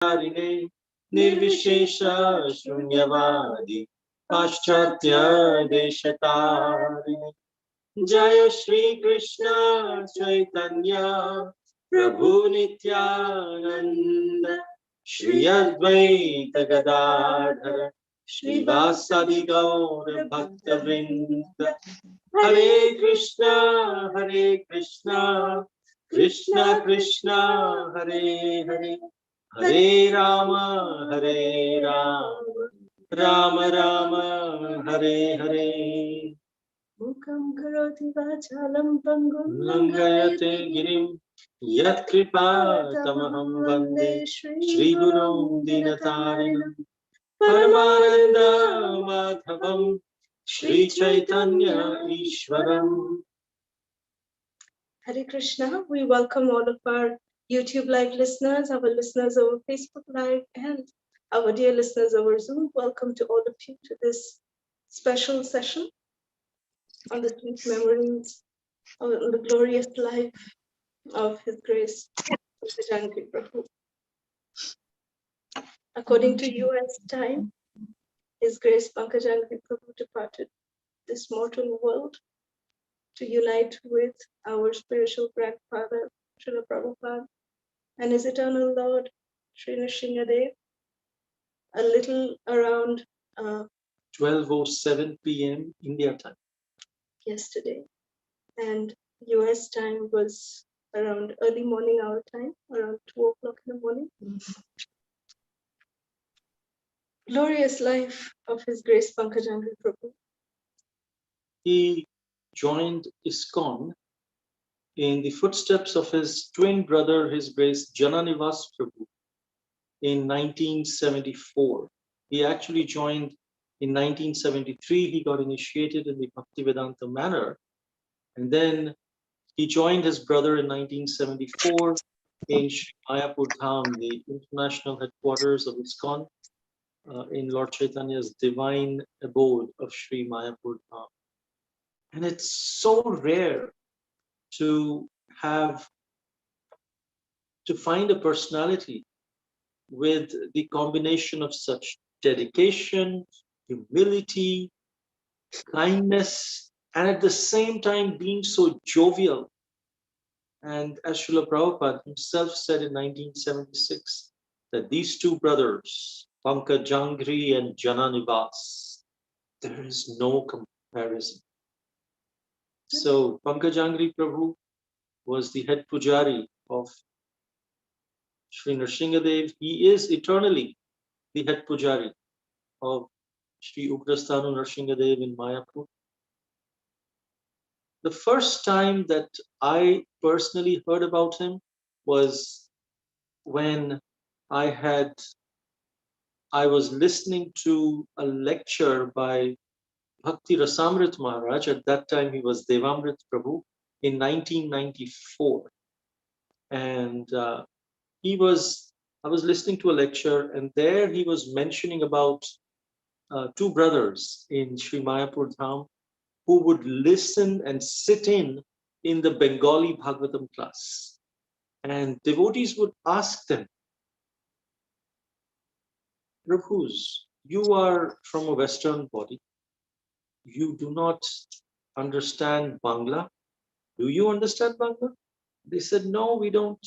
Sarine Nirvishesha Shunyavadi Paschatya Deshatarine Jaya Shri Krishna Chaitanya Prabhu Nityananda Shri Advaita Gadadhara Shri Vasadi Gaura Bhakta Vrinda Hare Krishna Krishna Krishna Hare Hare Hare Rama Rama Rama Hare Hare Mukam karoti vachalam pangum Langayate Girim Yat Kripa Tamaham Vande Shri Guru Dinatarinam Paramananda Madhavam Shri Chaitanya Ishwaram. Hare Krishna. We welcome all of our YouTube Live listeners, our listeners over Facebook Live, and our dear listeners over Zoom. Welcome to all of you to this special session on the sweet memories of the glorious life of His Grace, Pankajanghri Prabhu. According to US time, His Grace Pankajanghri Prabhu departed this mortal world to unite with our spiritual grandfather, Srila Prabhupada, and his eternal Lord, Sri Nrsingadev, a little around 12:07 p.m. India time. Yesterday. And US time was around early morning our time, around 2 o'clock in the morning. Glorious life of His Grace Pankajanghri Prabhu. He joined ISKCON in the footsteps of his twin brother, His Grace Jananivas Prabhu, in 1974. He actually joined in 1973. He got initiated in the Bhaktivedanta manner, and then he joined his brother in 1974 in Sri Mayapur Dham, the international headquarters of ISKCON, in Lord Chaitanya's divine abode of Sri Mayapur Dham. And it's so rare to find a personality with the combination of such dedication, humility, kindness, and at the same time being so jovial. And as Srila Prabhupada himself said in 1976, that these two brothers, Pankajanghri and Jananivas, there is no comparison. So Pankajanghri Prabhu was the head pujari of Sri Nrsingadev. He is eternally the head pujari of Sri Ugrasthanu Nrsingadev in Mayapur. The first time that I personally heard about him was when I was listening to a lecture by Bhakti Rasamrit Maharaj. At that time, he was Devamrit Prabhu in 1994. And I was listening to a lecture, and there he was mentioning about two brothers in Sri Mayapur Dham who would listen and sit in the Bengali Bhagavatam class. And devotees would ask them, Prabhus, you are from a Western body. You do not understand Bangla. Do you understand Bangla? They said, no, we don't.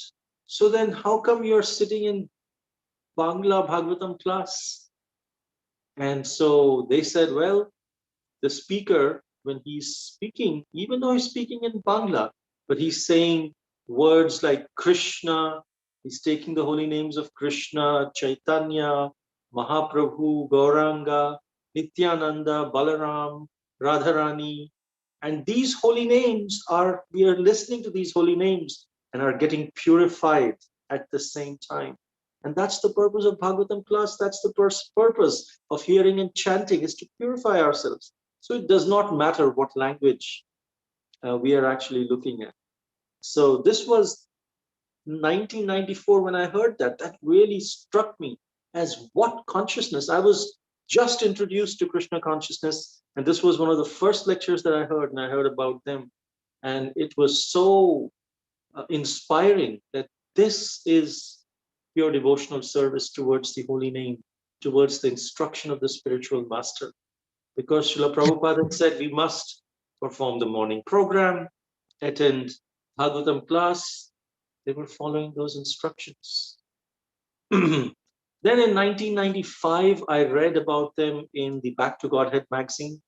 So then how come you're sitting in Bangla Bhagavatam class? And so they said, well, the speaker, when he's speaking, even though he's speaking in Bangla, but he's saying words like Krishna, he's taking the holy names of Krishna, Chaitanya, Mahaprabhu, Gauranga, Nityananda, Balaram, Radharani. And these holy names we are listening to these holy names and are getting purified at the same time. And that's the purpose of Bhagavatam class. That's the purpose of hearing and chanting, is to purify ourselves. So it does not matter what language we are actually looking at. So this was 1994 when I heard that. That really struck me as what consciousness. I was just introduced to Krishna consciousness, and this was one of the first lectures that I heard, and I heard about them. And it was so inspiring that this is pure devotional service towards the holy name, towards the instruction of the spiritual master. Because Srila Prabhupada said we must perform the morning program, attend Bhagavatam class. They were following those instructions. Then in 1995, I read about them in the Back to Godhead magazine.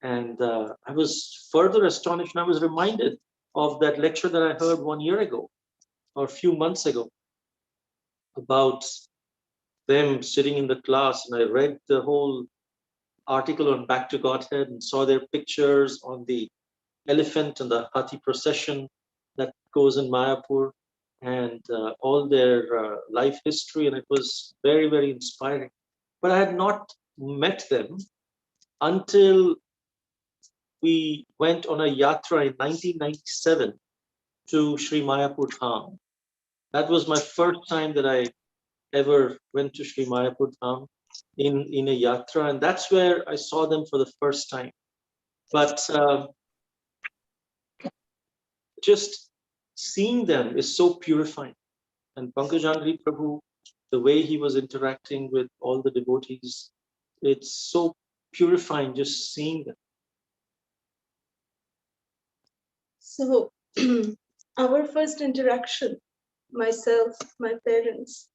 And I was further astonished, and I was reminded of that lecture that I heard 1 year ago or a few months ago about them sitting in the class. And I read the whole article on Back to Godhead and saw their pictures on the elephant and the Hathi procession that goes in Mayapur, and all their life history. And it was very, very inspiring. But I had not met them until we went on a yatra in 1997 to Sri Mayapur Dham. That was my first time that I ever went to Sri Mayapur Dham in a yatra, and that's where I saw them for the first time. But just seeing them is so purifying. And Pankajanghri Prabhu, the way he was interacting with all the devotees, it's so purifying just seeing them. So our first interaction, myself, my parents,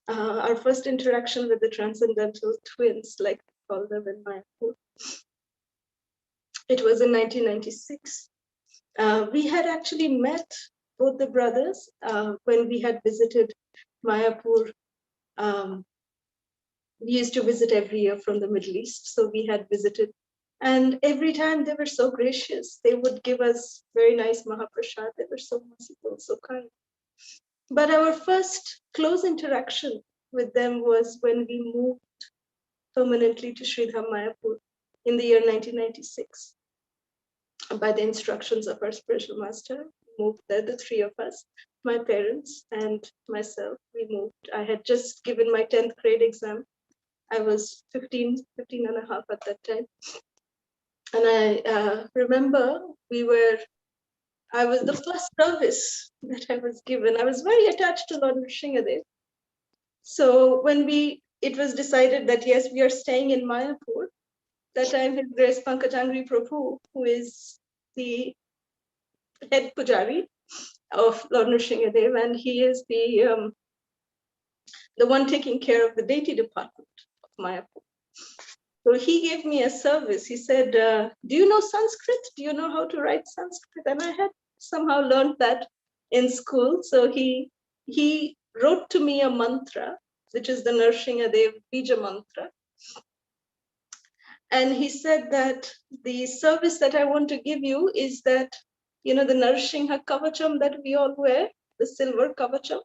our first interaction with the transcendental twins, like we call them in Mayapur, it was in 1996. We had actually met both the brothers when we had visited Mayapur. We used to visit every year from the Middle East, so we had visited. And every time they were so gracious. They would give us very nice Mahaprasad. They were so merciful, so kind. But our first close interaction with them was when we moved permanently to Sridham Mayapur in the year 1996. By the instructions of our spiritual master, we moved there, the three of us, my parents and myself, we moved. I had just given my 10th grade exam. I was 15 and a half at that time. And I remember I was the first service that I was given. I was very attached to Lord Nrsingadev. So when it was decided that yes, we are staying in Mayapur, that time His Grace Pankajanghri Prabhu, who is the head pujari of Lord Nrsingadev, and he is the one taking care of the deity department of Mayapur. So he gave me a service. He said, do you know Sanskrit? Do you know how to write Sanskrit? And I had somehow learned that in school. So he wrote to me a mantra, which is the Nrsingadev Bija mantra. And he said that the service that I want to give you is that, the Narsingha Kavacham that we all wear, the silver Kavacham.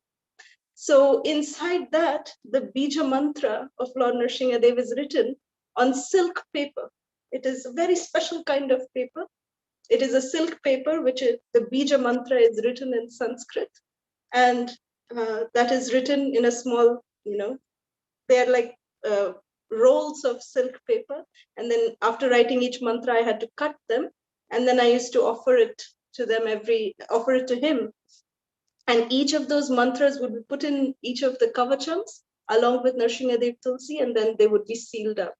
So inside that, the Bija mantra of Lord Nrsingadev is written on silk paper. It is a very special kind of paper. It is a silk paper, which is the Bija mantra is written in Sanskrit. And that is written in a small, they're like rolls of silk paper. And then after writing each mantra, I had to cut them. And then I used to offer it to him. And each of those mantras would be put in each of the kavachams along with Nrsingadev Tulsi, and then they would be sealed up.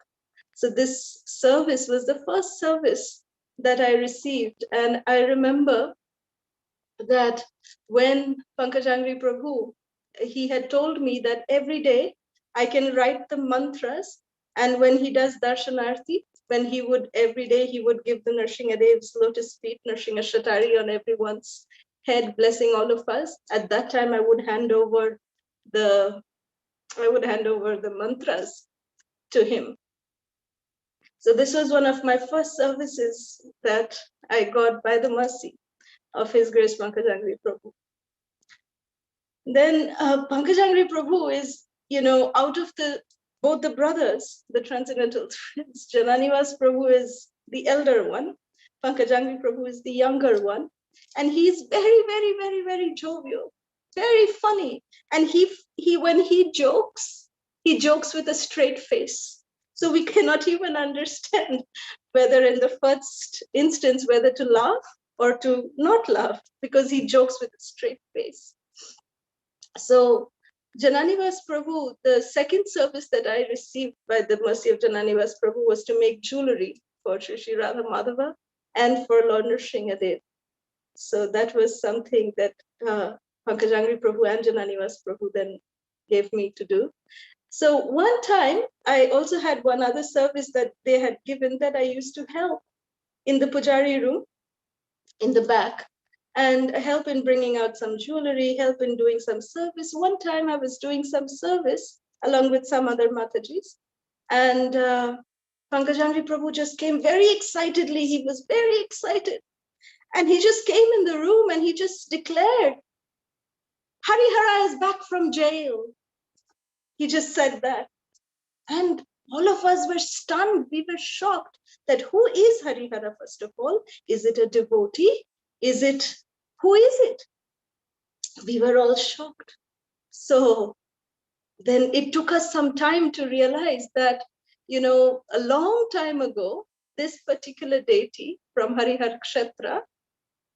So this service was the first service that I received. And I remember that when Pankajanghri Prabhu, he had told me that every day I can write the mantras, and when he does darshanarti, every day he would give the Nrsingadev's lotus feet, Nrsinga Shatari on everyone's head, blessing all of us. At that time, I would hand over the mantras to him. So this was one of my first services that I got by the mercy of His Grace Pankajanghri Prabhu. Then Pankajanghri Prabhu is, out of both the brothers, the transcendental twins, Jananivas Prabhu is the elder one, Pankajanghri Prabhu is the younger one, and he's very, very, very, very jovial, very funny. And when he jokes with a straight face. So we cannot even understand whether in the first instance, whether to laugh or to not laugh, because he jokes with a straight face. So Jananivas Prabhu, the second service that I received by the mercy of Jananivas Prabhu was to make jewelry for Shri Radha Madhava and for Lord Nrsingadev. So that was something that Pankajanghri Prabhu and Jananivas Prabhu then gave me to do. So one time, I also had one other service that they had given that I used to help in the Pujari room in the back and help in bringing out some jewelry, help in doing some service. One time I was doing some service along with some other Matajis, and Pankajanghri Prabhu just came very excitedly. He was very excited. And he just came in the room and he just declared, Harihara is back from jail. He just said that. And all of us were stunned. We were shocked that who is Harihara, first of all? Is it a devotee? Who is it? We were all shocked. So then it took us some time to realize that, a long time ago, this particular deity from Harihar Kshetra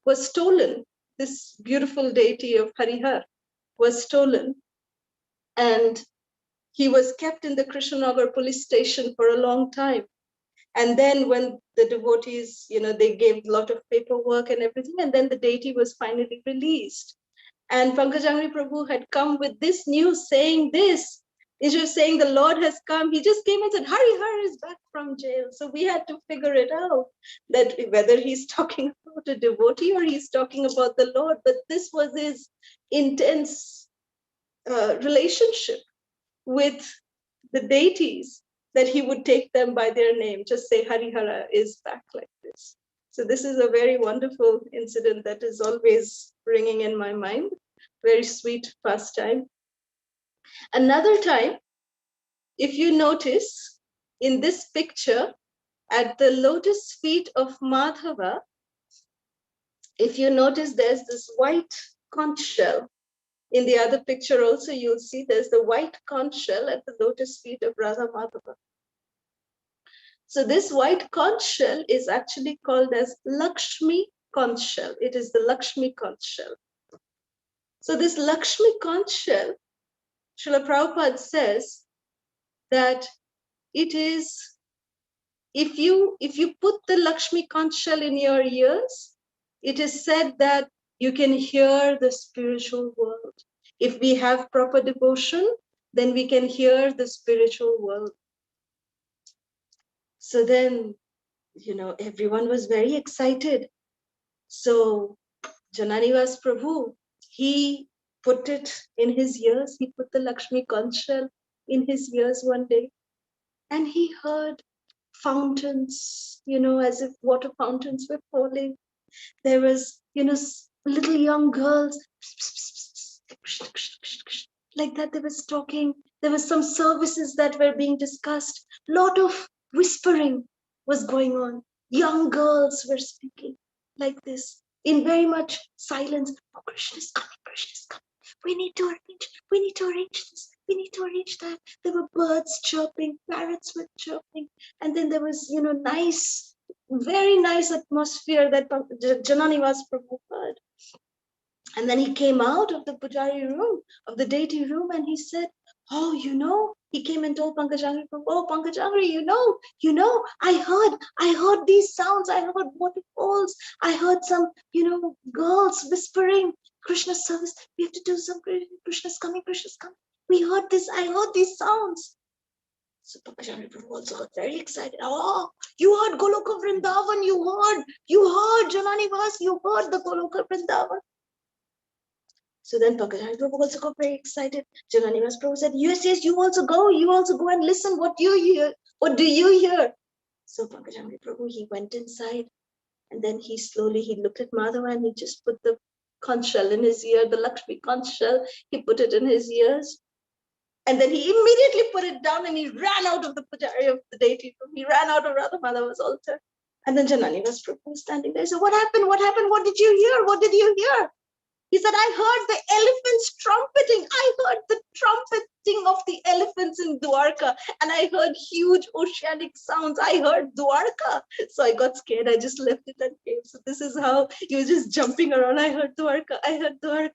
was stolen. This beautiful deity of Harihar was stolen. And he was kept in the Krishnanagar police station for a long time. And then when the devotees, they gave a lot of paperwork and everything, and then the deity was finally released. And Pankajanghri Prabhu had come with this news saying this. Instead of saying the Lord has come, he just came and said, Harihar is back from jail. So we had to figure it out, that whether he's talking about a devotee or he's talking about the Lord. But this was his intense relationship with the deities, that he would take them by their name, just say Harihara is back, like this. So this is a very wonderful incident that is always ringing in my mind. Very sweet pastime. Another time, if you notice in this picture, at the lotus feet of Madhava, if you notice there's this white conch shell. In the other picture also, you'll see there's the white conch shell at the lotus feet of Radha Madhava. So this white conch shell is actually called as Lakshmi conch shell. It is the Lakshmi conch shell. So this Lakshmi conch shell, Srila Prabhupada says that it is, if you put the Lakshmi conch shell in your ears, it is said that you can hear the spiritual world. If we have proper devotion, then we can hear the spiritual world. So then, everyone was very excited. So Jananivas Prabhu, he put it in his ears. He put the Lakshmi conch shell in his ears one day, and he heard fountains, as if water fountains were falling. There was, little young girls, like that. They were talking. There was some services that were being discussed. A lot of whispering was going on. Young girls were speaking like this in very much silence. Oh, Krishna is coming, Krishna is coming. We need to arrange this. We need to arrange that. There were birds chirping, parrots were chirping. And then there was, nice, very nice atmosphere that Jananivas Prabhu heard. And then he came out of the Pujari room, of the deity room, and he said, oh, he came and told Pankajanghri, oh, Pankajanghri, I heard these sounds, I heard waterfalls, I heard some, girls whispering, Krishna service, we have to do some, Krishna's coming, Krishna's coming. We heard this, I heard these sounds. So Pankajanghri Prabhu also got very excited. Oh, you heard Goloka Vrindavan, you heard Jananivas, you heard the Goloka Vrindavan. So then Pankajanghri Prabhu also got very excited. Jananivas Prabhu said, yes, you also go and listen. What do you hear? So Pankajanghri Prabhu, he went inside, and then he looked at Madhava and he just put the conch shell in his ear, the Lakshmi conch shell, he put it in his ears. And then he immediately put it down and he ran out of the pujari of the deity. He ran out of Radha Madhava's altar. And then Jananivas Prabhu was standing there. So what happened? What did you hear? What did you hear? He said, I heard the elephants trumpeting. I heard the trumpeting of the elephants in Dwarka. And I heard huge oceanic sounds. I heard Dwarka. So I got scared. I just left it and came. So this is how he was just jumping around. I heard Dwarka.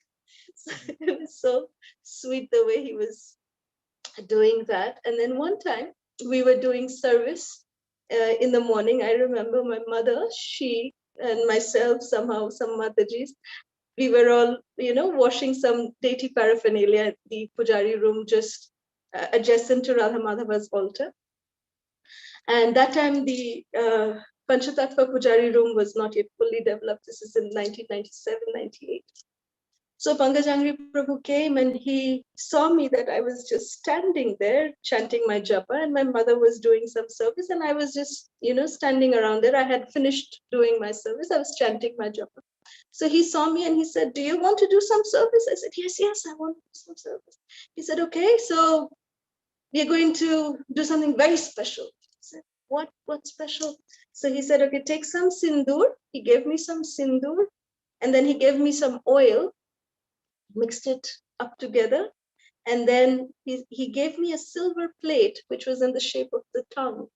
It was so sweet the way he was doing that. And then one time we were doing service in the morning. I remember my mother, she and myself, somehow, some Matajis, we were all, washing some deity paraphernalia at the Pujari room just adjacent to Radha Madhava's altar. And that time the Panchatattva Pujari room was not yet fully developed. This is in 1997, 98. So Pankajanghri Prabhu came and he saw me that I was just standing there chanting my japa, and my mother was doing some service, and I was just, standing around there. I had finished doing my service. I was chanting my japa. So he saw me and he said, "Do you want to do some service?" I said, "Yes, yes, I want to do some service." He said, "Okay, so we are going to do something very special." I said, What special?" So he said, "Okay, take some sindoor." He gave me some sindoor, and then he gave me some oil, mixed it up together, and then he gave me a silver plate which was in the shape of the tongue,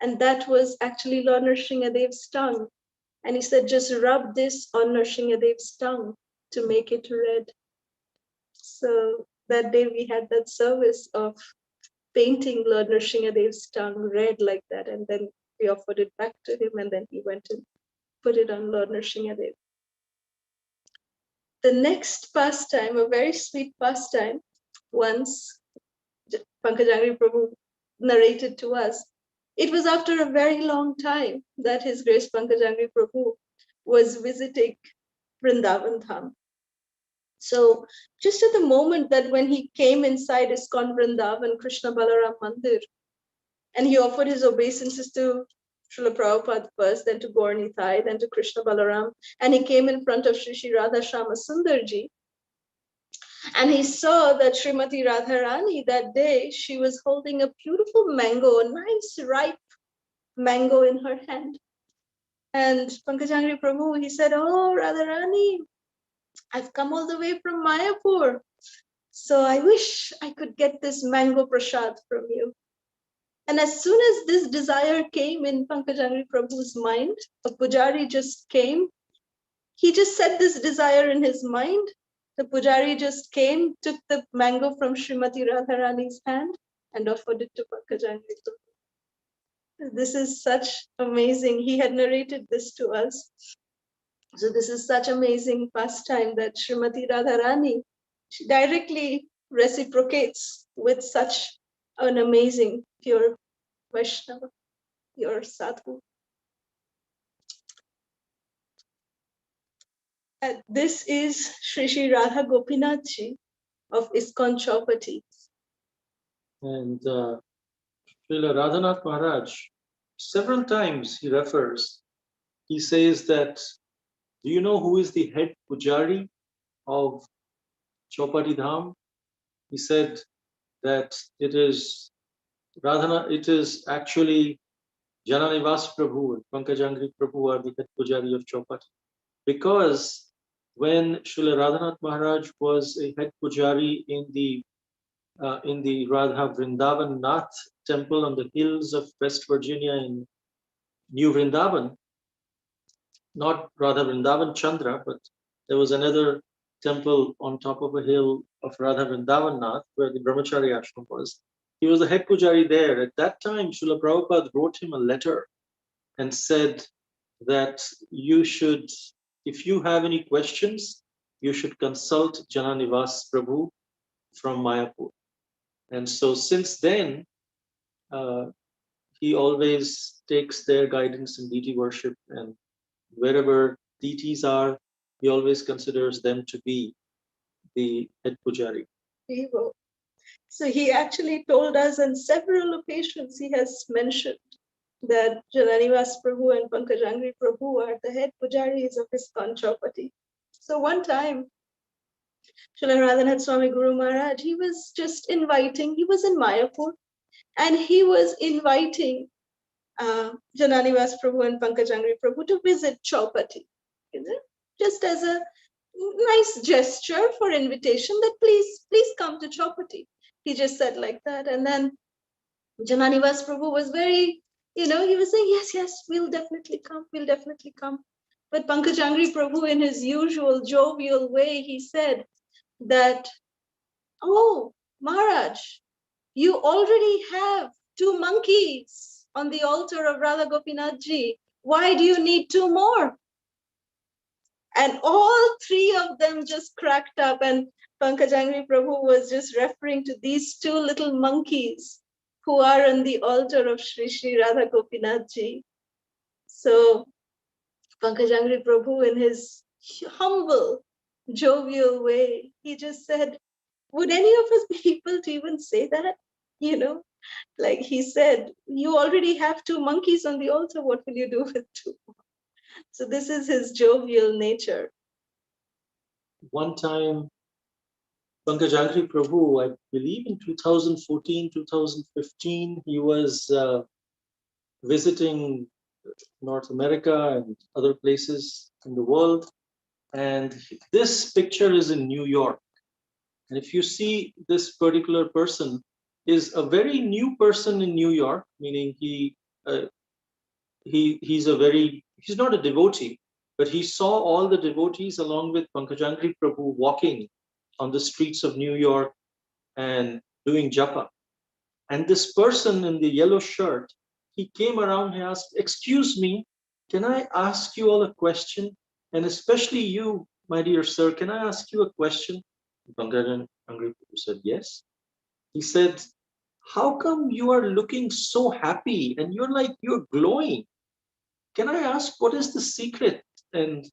and that was actually Lord Nrsingadev's tongue. And he said, "Just rub this on Nrsingadev's tongue to make it red." So that day we had that service of painting Lord Nrsingadev's tongue red like that, and then we offered it back to him, and then he went and put it on Lord Nrsingadev. The next pastime, a very sweet pastime, once Pankajanghri Prabhu narrated to us. It was after a very long time that His Grace Pankajanghri Prabhu was visiting Vrindavan Dham. So just at the moment that when he came inside ISKCON Vrindavan, Krishna Balaram Mandir, and he offered his obeisances to Srila Prabhupada first, then to Gaur Nitai, then to Krishna Balaram, and he came in front of Shri Shri Radha Shama Sundarji, and he saw that Srimati Radharani that day, she was holding a beautiful mango, a nice ripe mango in her hand. And Pankajanghri Prabhu, he said, "Oh, Radharani, I've come all the way from Mayapur. So I wish I could get this mango prasad from you." And as soon as this desire came in Pankajanghri Prabhu's mind, a pujari just came. He just set this desire in his mind. The pujari just came, took the mango from Srimati Radharani's hand and offered it to Pankajanghri Prabhu. This is such amazing. He had narrated this to us. So this is such amazing pastime that Srimati Radharani, she directly reciprocates with such an amazing pure Vaishnava, pure sadhu. This is Shri Shri Radha Gopinathji of ISKCON Chaupati. And Srila Radhanath Maharaj, several times he refers, he says that, do you know who is the head pujari of Chaupati Dham? He said that it is actually Jananivas Prabhu and Pankajanghri Prabhu are the head pujari of Chaupati. Because when Srila Radhanath Maharaj was a head pujari in the Radha Vrindavan Nath temple on the hills of West Virginia in New Vrindavan, not Radha Vrindavan Chandra, but there was another temple on top of a hill of Radha Vrindavan Nath where the Brahmachari ashram was. He was the head pujari there. At that time, Srila Prabhupada wrote him a letter and said that you should, if you have any questions, you should consult Jananivas Prabhu from Mayapur. And so since then, he always takes their guidance in deity worship, and wherever deities are, he always considers them to be the head pujari. So he actually told us on several occasions, he has mentioned that Jananivas Prabhu and Pankajanghri Prabhu are the head pujaris of ISKCON Chaupati. So one time, Srila Radhanath Swami Guru Maharaj, he was just inviting, he was in Mayapur, and he was inviting Jananivas Prabhu and Pankajanghri Prabhu to visit Chaupati, just as a nice gesture for invitation that please come to Chaupati. He just said like that. And then Jananivas Prabhu was very, he was saying, yes, we'll definitely come. But Pankajanghri Prabhu, in his usual jovial way, he said, that, oh, Maharaj, you already have 2 monkeys on the altar of Radha Gopinath Ji. Why do you need 2 more? And all 3 of them just cracked up, and Pankajanghri Prabhu was just referring to these 2 little monkeys who are on the altar of Sri Sri Radha Gopinath Ji. So Pankajanghri Prabhu, in his humble, jovial way, he just said, would any of us be able to even say that? You know, like he said, you already have 2 monkeys on the altar. What will you do with 2? So this is his jovial nature. One time, Pankajanghri Prabhu, I believe in 2014, 2015, he was visiting North America and other places in the world. And this picture is in New York. And if you see, this particular person is a very new person in New York, meaning he's not a devotee, but he saw all the devotees along with Pankajanghri Prabhu walking on the streets of New York and doing japa. And this person in the yellow shirt, he came around, he asked, excuse me, can I ask you all a question? And especially you, my dear sir, can I ask you a question? Pankajanghri Prabhu said, yes. He said, how come you are looking so happy and you're glowing? Can I ask what is the secret? And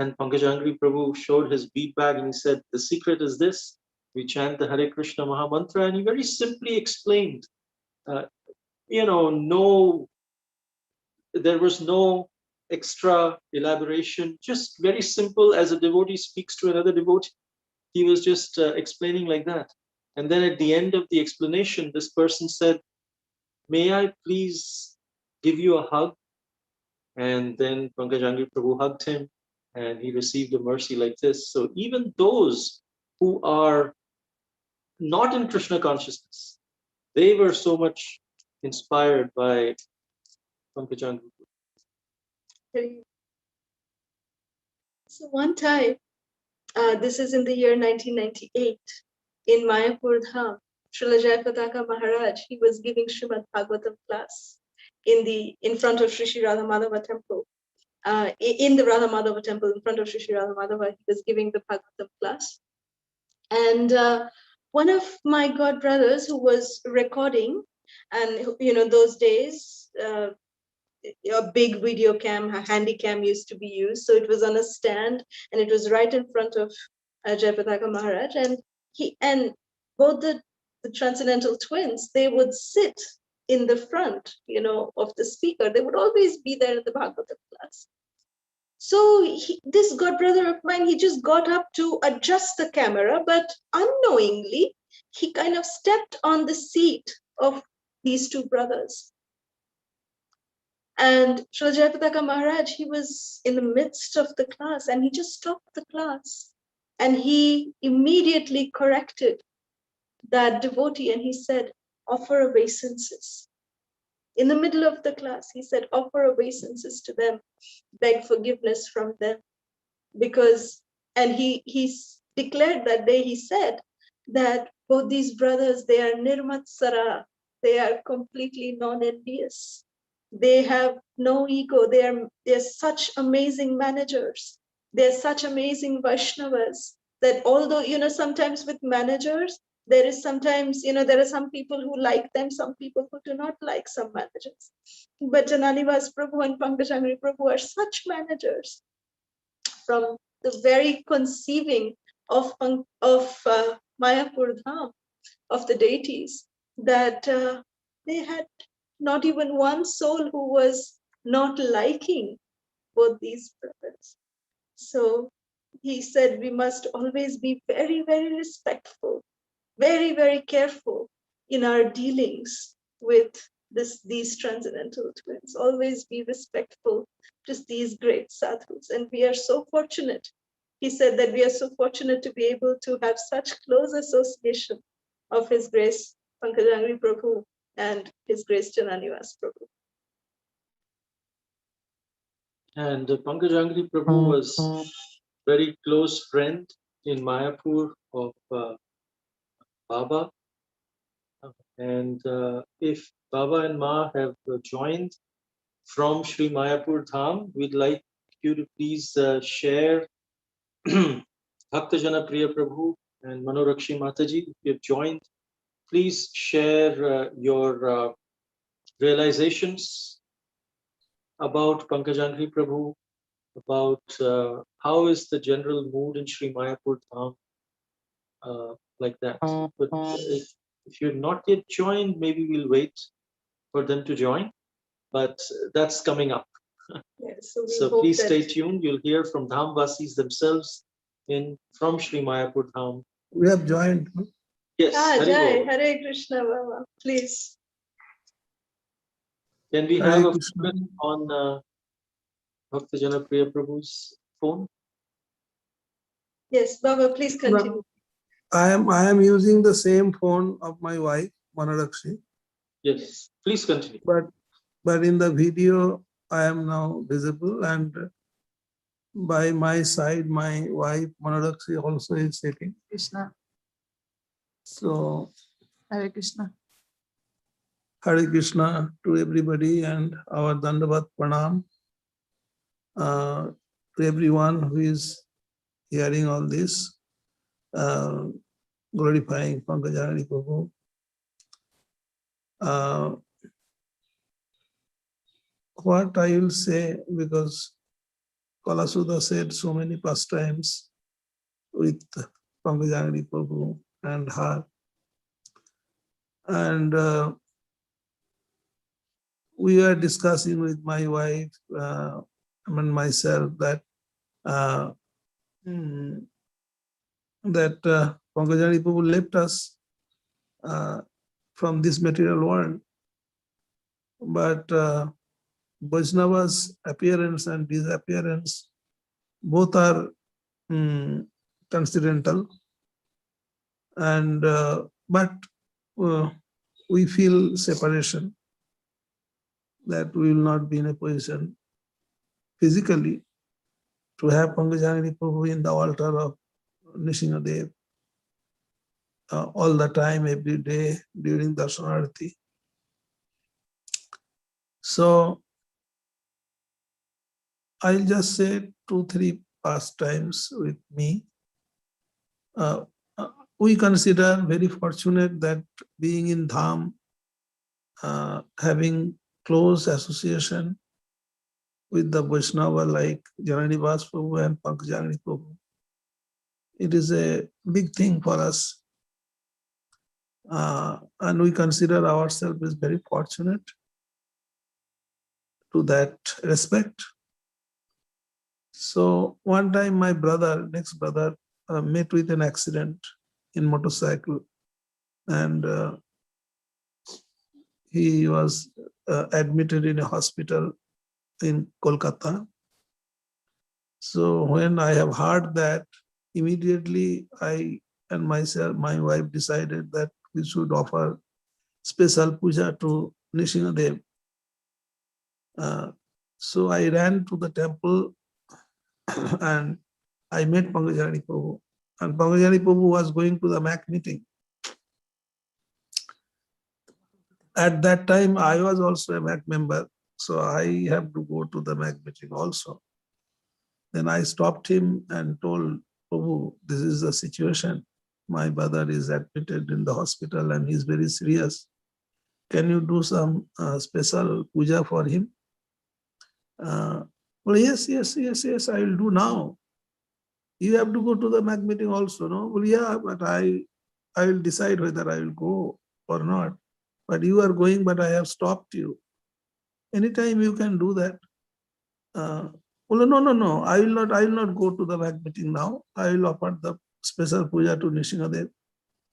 Pankajangri Prabhu showed his bead bag and he said, the secret is this. We chant the Hare Krishna Maha Mantra, and he very simply explained, uh, no, there was no extra elaboration, just very simple as a devotee speaks to another devotee. He was just explaining like that. And then at the end of the explanation, this person said, may I please give you a hug? And then Pankajangri Prabhu hugged him and he received a mercy like this. So even those who are not in Krishna consciousness, they were so much inspired by Pankajangri. So one time, this is in the year 1998, in Mayapur Dham, Srila Jayapataka Maharaj, he was giving Srimad Bhagavatam class in front of Sri Sri Radha Madhava temple. In the Radha Madhava temple, in front of Sri Sri Radha Madhava, he was giving the Bhagavatam class. And one of my god brothers who was recording, and those days, a big video cam, a handy cam used to be used. So it was on a stand and it was right in front of Jayapataka Maharaj. And both the transcendental twins, they would sit in the front, of the speaker. They would always be there in the Bhagavatam class. So this god brother of mine, he just got up to adjust the camera, but unknowingly, he kind of stepped on the seat of these 2 brothers. And Srila Jayapataka Maharaj, he was in the midst of the class and he just stopped the class. And he immediately corrected that devotee and he said, offer obeisances. In the middle of the class, he said, offer obeisances to them, beg forgiveness from them. And he declared that day, he said that both these brothers, they are nirmatsara, they are completely non-envious. They have no ego. They're such amazing managers. They're such amazing Vaishnavas that although, sometimes with managers, there is sometimes, there are some people who like them, some people who do not like some managers. But Jananivas Prabhu and Pankajangri Prabhu are such managers from the very conceiving of Mayapur Dham, of the deities, that they had not even one soul who was not liking both these brothers. So he said we must always be very, very respectful, very, very careful in our dealings with these transcendental twins. Always be respectful to these great sadhus. And we are so fortunate. He said that we are so fortunate to be able to have such close association of His Grace Pankajangri Prabhu and His Grace Jananivas Prabhu. And Pankajangri Prabhu was very close friend in Mayapur of Baba. And if Baba and Ma have joined from Sri Mayapur Dham, we'd like you to please share Bhaktajana Priya Prabhu and Manorakshi Mataji. If you have joined, please share your realizations about Pankajanghri Prabhu, about how is the general mood in Sri Mayapur Dham, like that. But if you're not yet joined, maybe we'll wait for them to join, but that's coming up. Yes, So please stay tuned. You'll hear from Dhamvasis themselves from Sri Mayapur Dham. We have joined. Yes, Jai, Hare Krishna, Baba, please. Can we Hare have a Krishna. phone on Bhaktajana Priya Prabhu's phone? Yes, Baba, please continue. I am using the same phone of my wife, Manorakshi. Yes, please continue. But in the video, I am now visible, and by my side, my wife, Manorakshi, also is sitting. Krishna, So, Hare Krishna. Hare Krishna to everybody, and our Dandavat Pranam to everyone who is hearing all this, glorifying Pankajanghri Prabhu. What I will say, because Kalasuda said so many pastimes with Pankajanghri Prabhu and her. And we were discussing with my wife and myself that Pankajanghri Prabhu left us from this material world, but Vaishnava's appearance and disappearance both are transcendental, and but we feel separation, that we will not be in a position physically to have Pankajanghri Prabhu in the altar of Nishingadev all the time, every day during Darshanarati. So I'll just say 2-3 pastimes with me. We consider very fortunate that being in Dham, having close association with the Vaishnava like Jananivas Prabhu and Pankajanghri Prabhu. It is a big thing for us. And we consider ourselves as very fortunate to that respect. So one time my next brother, met with an accident in motorcycle, and he was admitted in a hospital in Kolkata. So when I have heard that, immediately I and my wife decided that we should offer special puja to Nishingadev. So I ran to the temple and I met Pankajanghri Prabhu. And Pankajanghri Prabhu was going to the MAC meeting. At that time, I was also a MAC member, so I have to go to the MAC meeting also. Then I stopped him and told Prabhu, this is the situation. My brother is admitted in the hospital and he's very serious. Can you do some special puja for him? Well, yes, I will do now. You have to go to the MAC meeting also, no? Well, yeah, but I will decide whether I will go or not. But you are going, but I have stopped you. Anytime you can do that. Well, no. I will not go to the MAC meeting now. I will offer the special puja to Nishingadev.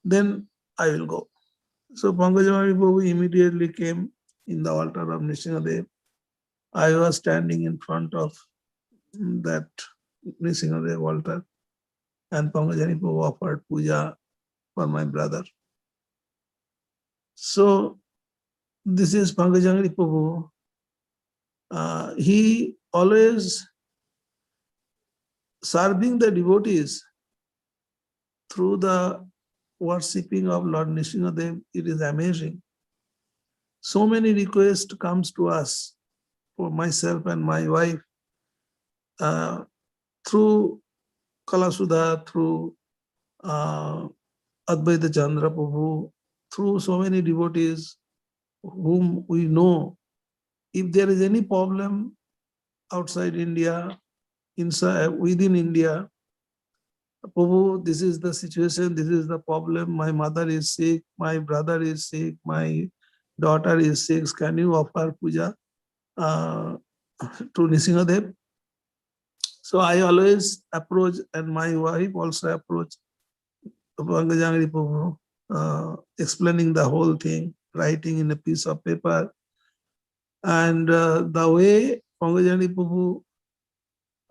Then I will go. So Pankajanghri Prabhu immediately came in the altar of Nishingadev. I was standing in front of that Nishingadev altar, and Pankajanghri Prabhu offered puja for my brother. So this is Pankajanghri Prabhu. He always serving the devotees through the worshipping of Lord Nrsimhadev, it is amazing. So many requests comes to us for myself and my wife uh, through Kalasudha, through uh, Advaita Chandra Prabhu, through so many devotees whom we know. If there is any problem outside India, inside within India, Prabhu, this is the situation, this is the problem. My mother is sick, my brother is sick, my daughter is sick. Can you offer puja to Nrsimhadev? So I always approach, and my wife also approach Pankajanghri Prabhu, explaining the whole thing, writing in a piece of paper. And the way Pankajanghri Prabhu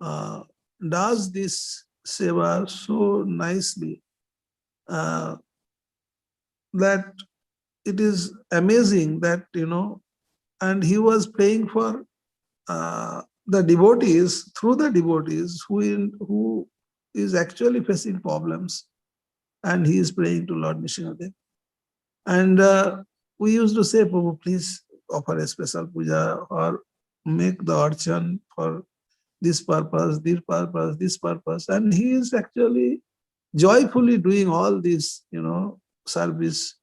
uh, does this seva so nicely that it is amazing that, and he was praying for the devotees, through the devotees who is actually facing problems, and he is praying to Lord Nrsimhadev. And we used to say, Prabhu, please offer a special puja or make the archan for this purpose, this purpose, this purpose. And he is actually joyfully doing all this, service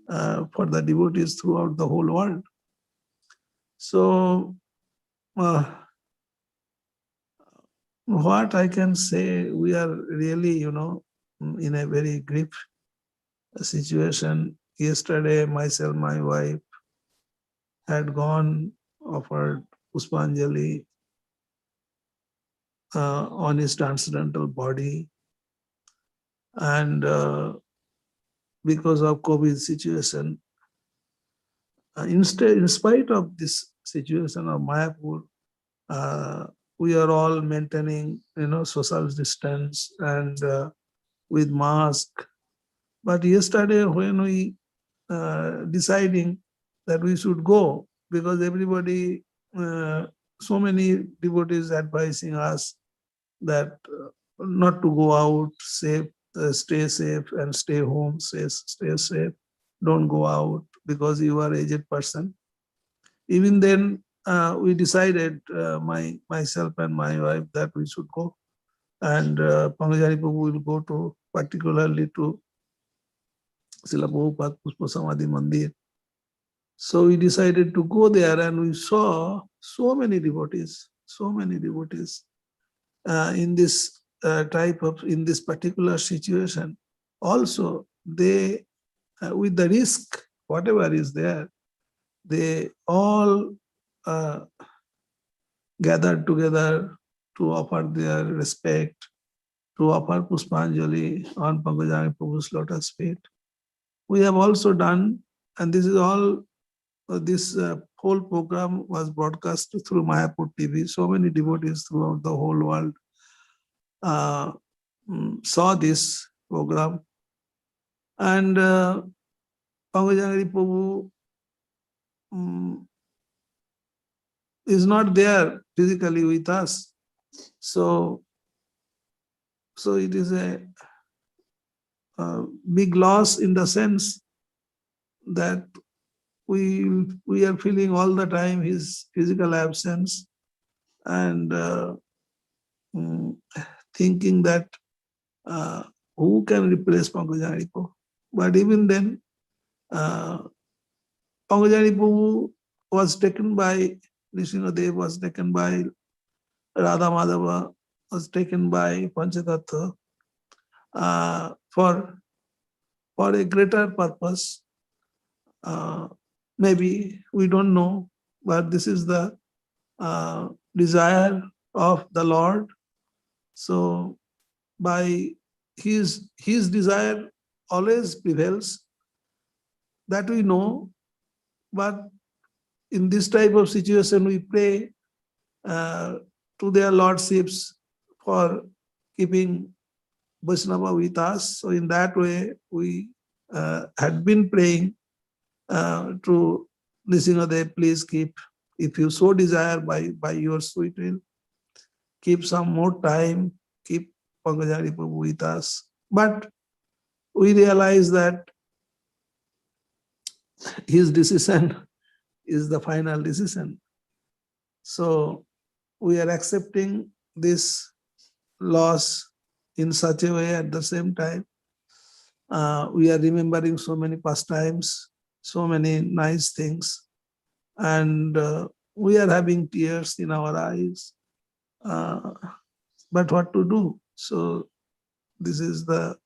for the devotees throughout the whole world. So, what I can say, we are really, in a very grief situation. Yesterday, myself, my wife had gone, offered Puspanjali on his transcendental body. And because of COVID situation, in spite of this situation of Mayapur, we are all maintaining, social distance and with mask. But yesterday, when we deciding that we should go, because everybody, so many devotees advising us that not to go out, stay safe and stay home, stay safe, don't go out because you are aged person. Even then, we decided, myself and my wife, that we should go. And Pankajanghri Prabhu will go to, particularly to Srila Prabhupada Pushpa Samadhi Mandir. So we decided to go there, and we saw so many devotees in this in this particular situation. Also, they, with the risk, whatever is there, they all gathered together to offer their respect, to offer Puspanjali on Pankajanghri Prabhu's lotus feet. We have also done, and this is all, this whole program was broadcast through Mayapur TV. So many devotees throughout the whole world saw this program. And Pankajanghri Prabhu is not there physically with us. So it is a big loss, in the sense that we are feeling all the time his physical absence, and thinking that who can replace Pankajanghri Prabhu. But even then, Pankajanghri Prabhu was taken by Nrsimhadev, was taken by Radha Madhava, was taken by Panchatattva for a greater purpose. Maybe we don't know, but this is the desire of the Lord. So by his desire always prevails, that we know. But in this type of situation, we pray to their lordships for keeping Vaishnava with us. So in that way, we had been praying to Nrsimhadev, please keep, if you so desire by your sweet will, keep some more time, keep Pankajanghri Prabhu with us. But we realize that his decision is the final decision. So we are accepting this loss in such a way. At the same time, we are remembering so many pastimes, so many nice things, and we are having tears in our eyes. But what to do? So this is the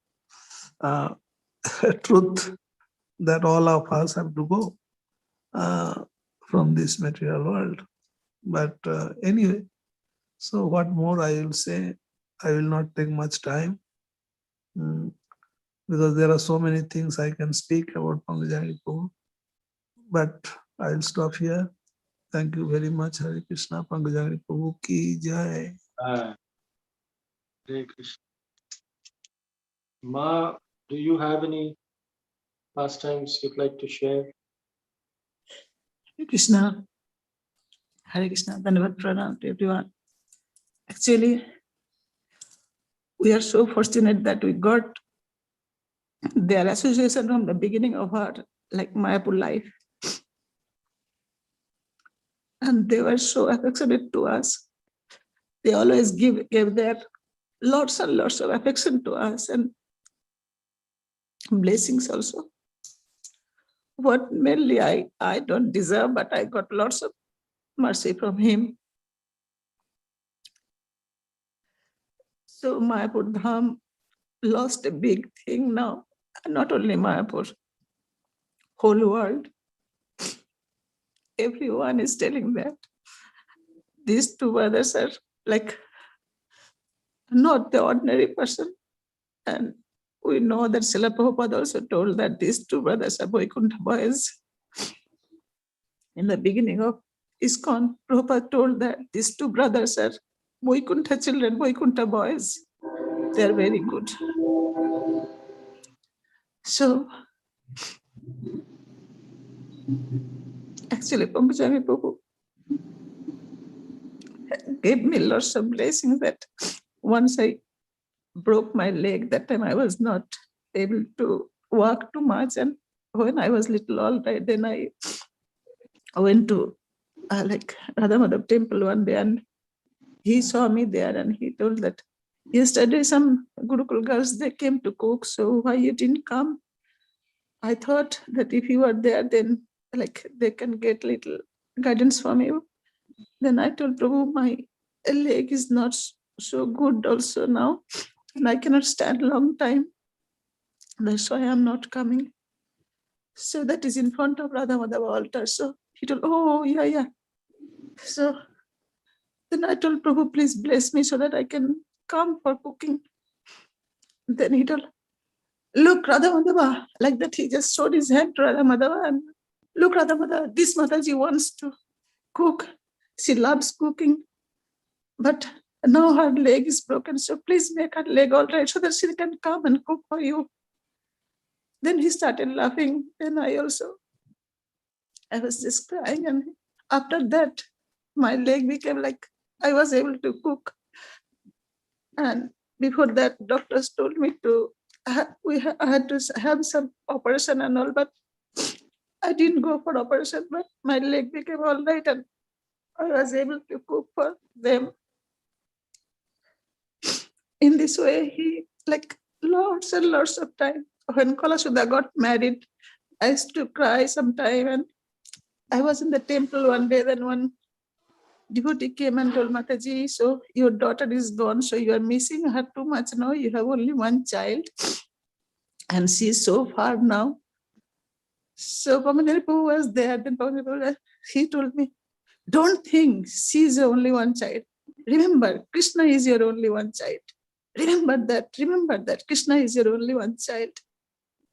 truth that all of us have to go from this material world. But anyway, so what more I will say? I will not take much time because there are so many things I can speak about Pankajanghri Prabhu. But I'll stop here. Thank you very much. Hare Krishna. Pankajanghri Prabhu ki jai. Hare Krishna. Ma, do you have any pastimes you'd like to share? Hare Krishna. Hare Krishna. Dhanavad Pranam to everyone. Actually, we are so fortunate that we got their association from the beginning of our Mayapur life. And they were so affectionate to us. They always gave their lots and lots of affection to us and blessings also. What mainly I don't deserve, but I got lots of mercy from him. So Mayapur Dham lost a big thing now. Not only Mayapur, whole world. Everyone is telling that these two brothers are not the ordinary person. And we know that Srila Prabhupada also told that these two brothers are Vaikuntha boys. In the beginning of ISKCON, Prabhupada told that these two brothers are Vaikuntha children, Vaikuntha boys. They are very good. So, actually, Pankajanghri Prabhu gave me lots of blessings that once I broke my leg, that time I was not able to walk too much. And when I was little all right, then I went to Radha Madhav temple one day, and he saw me there and he told that yesterday some Gurukul girls, they came to cook, so why you didn't come? I thought that if you are there, then they can get little guidance from you. Then I told Prabhu, my leg is not so good also now, and I cannot stand a long time. That's why I'm not coming. So that is in front of Radha Madhava altar. So he told, oh, yeah. So then I told Prabhu, please bless me so that I can come for cooking. Then he told, look, Radha Madhava, like that he just showed his hand to Radha Madhava and look, Radha Madhava, this Mataji wants to cook. She loves cooking, but now her leg is broken. So please make her leg all right so that she can come and cook for you. Then he started laughing. Then I was just crying. And after that, my leg became I was able to cook. And before that, doctors told me I had to have some operation and all, but I didn't go for operation, but my leg became all right and I was able to cook for them. In this way, he lots and lots of time. When Kalasuda got married, I used to cry sometime, and I was in the temple one day, then one devotee came and told Mataji, so your daughter is gone, so you are missing her too much now, you have only one child and she is so far now. So Pankajanghri Prabhu was there, then Pankajanghri Prabhu, he told me, don't think she is only one child. Remember, Krishna is your only one child. Remember that Krishna is your only one child.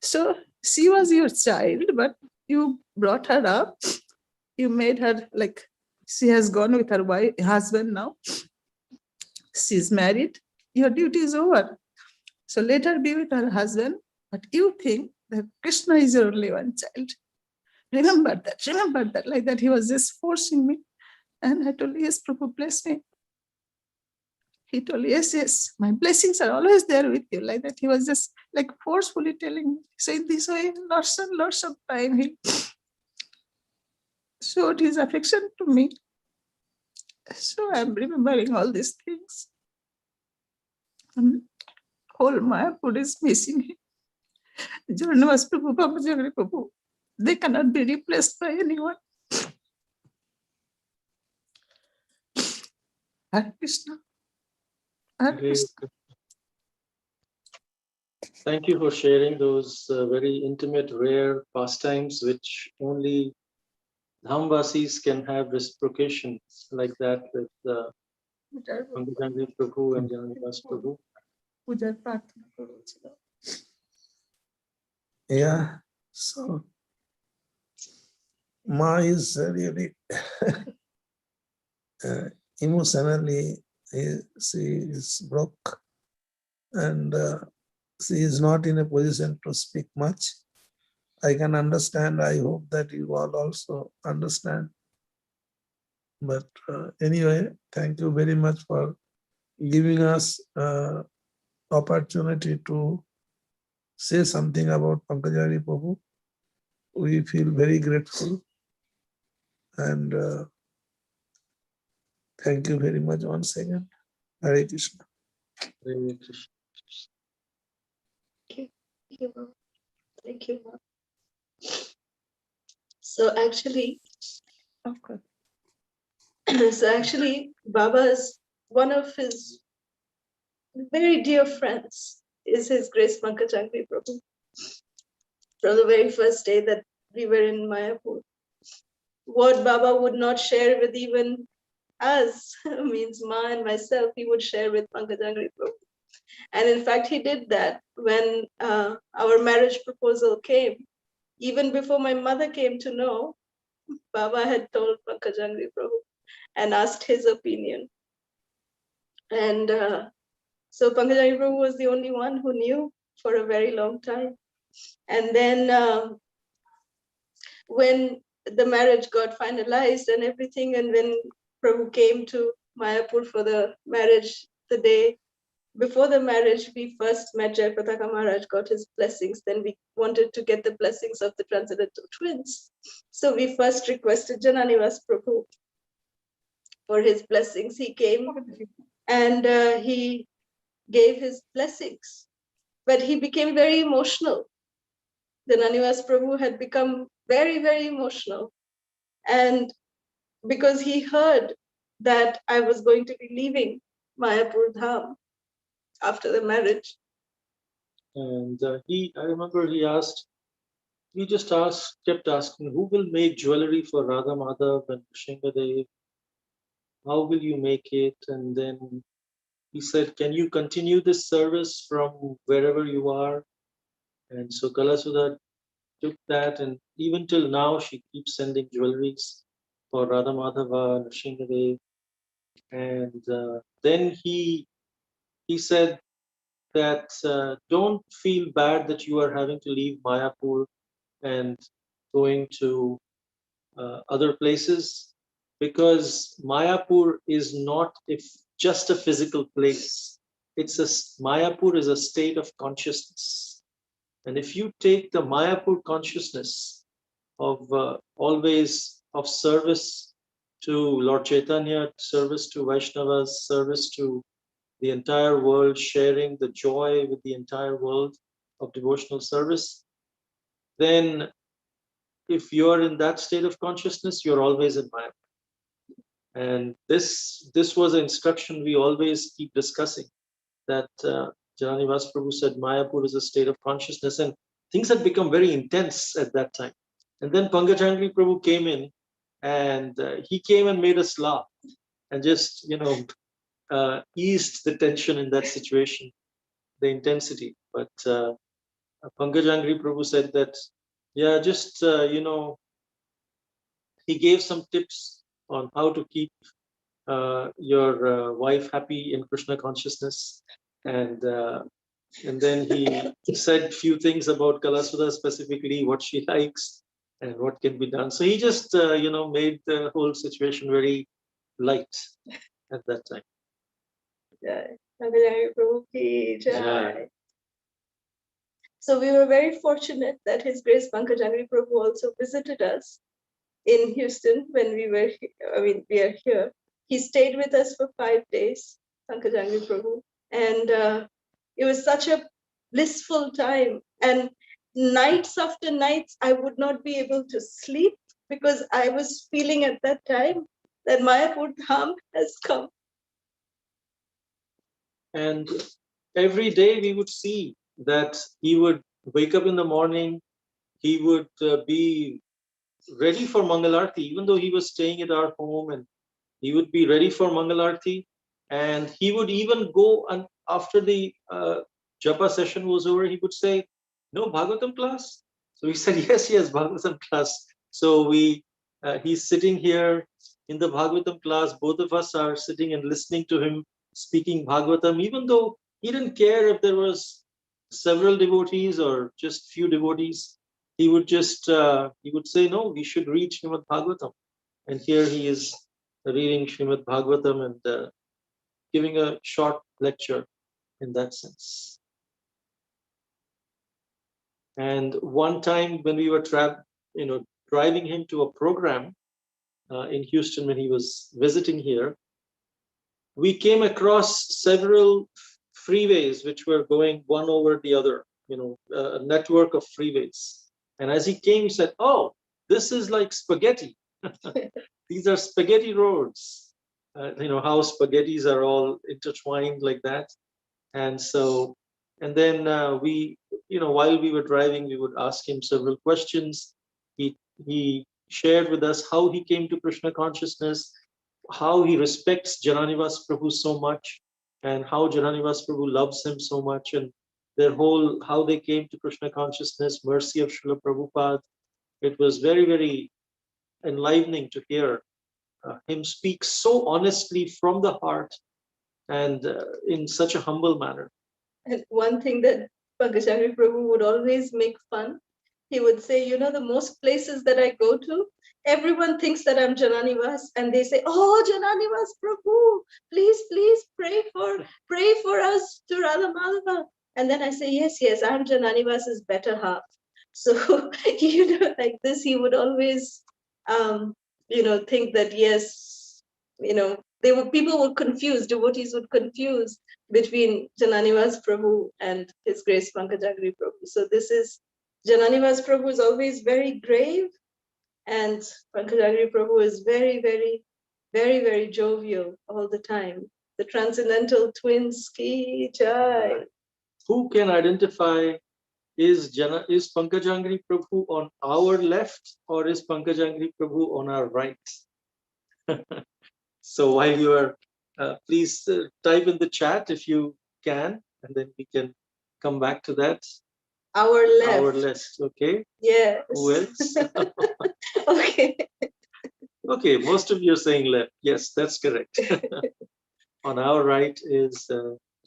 So she was your child, but you brought her up, you made her she has gone with her husband now. She's married. Your duty is over. So let her be with her husband. But you think that Krishna is your only one child. Remember that. Like that, he was just forcing me. And I told, yes, Prabhu, bless me. he told, yes, yes, my blessings are always there with you. Like that, he was just like forcefully telling me. So in this way, lots of time, he showed his affection to me. So I'm remembering all these things. And whole Mayapur is missing him. Janavas Prabhu, Pankajanghri Prabhu, they cannot be replaced by anyone. Hare Krishna. Hare Hare Krishna. Thank you for sharing those very intimate, rare pastimes, which only Dhamvasis can have reciprocation like that with Pankajanghri Prabhu and Jananivas Prabhu. পূজার প্রার্থনা করেছিল। Yeah. So Ma is really emotionally, she is broke, and she is not in a position to speak much. I can understand. I hope that you all also understand. But anyway, thank you very much for giving us opportunity to say something about Pankajanghri Prabhu. We feel very grateful, and thank you very much once again. Hare Krishna. Hare Krishna. Thank you, Mom. Thank you, Mom. So actually, Of course. Baba is one of his very dear friends, is His Grace Pankajanghri Prabhu. From the very first day that we were in Mayapur, what Baba would not share with even us, means Ma and myself, he would share with Pankajanghri Prabhu. And in fact, he did that when our marriage proposal came. Even before my mother came to know, Baba had told Pankajanghri Prabhu and asked his opinion. And so Pankajanghri Prabhu was the only one who knew for a very long time. And then when the marriage got finalized and everything, and when Prabhu came to Mayapur for the marriage, the day before the marriage, we first met Jayapataka Maharaj, got his blessings. Then we wanted to get the blessings of the transcendental twins. So we first requested Jananivas Prabhu for his blessings. He came and he gave his blessings, but he became very emotional. Jananivas Prabhu had become very, very emotional. And because he heard that I was going to be leaving Mayapur Dham after the marriage. And I remember he just kept asking, who will make jewelry for Radha Madhav and Shingadev? How will you make it? And then he said, can you continue this service from wherever you are? And so Kalasudha took that, and even till now, she keeps sending jewelries for Radha Madhava and Shingadev. And then he said that don't feel bad that you are having to leave Mayapur and going to other places, because Mayapur is not just a physical place. Mayapur is a state of consciousness. And if you take the Mayapur consciousness of always of service to Lord Chaitanya, service to Vaishnavas, service to the entire world, sharing the joy with the entire world of devotional service, then if you're in that state of consciousness, you're always in Mayapur. And this was an instruction we always keep discussing, that Jananivas Prabhu said Mayapur is a state of consciousness, and things had become very intense at that time. And then Pankajanghri Prabhu came in, and he came and made us laugh and just, eased the tension in that situation, the intensity. But Pankajanghri Prabhu said that, yeah, just, he gave some tips on how to keep your wife happy in Krishna consciousness. And then he said few things about Kalasudha, specifically what she likes and what can be done. So he just, made the whole situation very light at that time. Jai. Pankajanghri Prabhu ki Jai. Jai. So we were very fortunate that His Grace Pankajanghri Prabhu also visited us in Houston when we were, we are here. He stayed with us for 5 days, Pankajanghri Prabhu, and it was such a blissful time. And nights after nights, I would not be able to sleep because I was feeling at that time that Mayapur Dham has come. And every day we would see that he would wake up in the morning, he would be ready for Mangalarti, even though he was staying at our home, and he would be ready for Mangalarti. And he would even go, and after the Japa session was over, he would say, "No Bhagavatam class?" So we said, "Yes, yes, Bhagavatam class." So he's sitting here in the Bhagavatam class. Both of us are sitting and listening to him speaking Bhagavatam, even though he didn't care if there was several devotees or just few devotees. He would say, "No, we should read Srimad Bhagavatam." And here he is reading Srimad Bhagavatam and giving a short lecture in that sense. And one time when we were driving him to a program in Houston when he was visiting here, we came across several freeways which were going one over the other, a network of freeways. And as he came, he said, "Oh, this is like spaghetti." These are spaghetti roads. How spaghettis are all intertwined like that. And then while we were driving, we would ask him several questions. He shared with us how he came to Krishna consciousness, how he respects Jananivas Prabhu so much, and how Jananivas Prabhu loves him so much, and how they came to Krishna consciousness, mercy of Srila Prabhupada. It was very, very enlivening to hear him speak so honestly from the heart and in such a humble manner. And one thing that Pankajangri Prabhu would always make fun, he would say, the most places that I go to, everyone thinks that I'm Jananivas, and they say, "Oh, Jananivas Prabhu, please, please pray for us to Radha Madhava." And then I say, "Yes, yes, I'm Jananivas's better half." So, like this, he would always, think that, yes, people would confuse, devotees would confuse between Jananivas Prabhu and His Grace Pankajangri Prabhu. So this is, Jananivas Prabhu is always very grave, and Pankajangri Prabhu is very, very, very, very jovial all the time. The transcendental twins ki jai. Who can identify, is Pankajangri Prabhu on our left or is Pankajangri Prabhu on our right? So while you are, please type in the chat if you can, and then we can come back to that. Our left. Our left, okay. Yes. Who else? Okay. Okay, most of you are saying left. Yes, that's correct. On our right is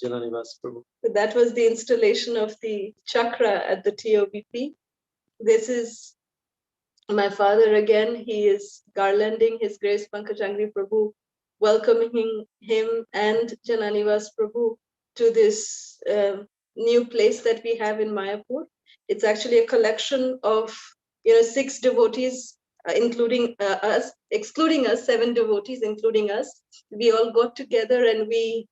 Jananivas Prabhu. That was the installation of the chakra at the TOBP. This is my father again. He is garlanding His Grace Pankajangri Prabhu, welcoming him and Jananivas Prabhu to this new place that we have in Mayapur. It's actually a collection of 6 devotees, including us, excluding us, 7 devotees, including us. We all got together and we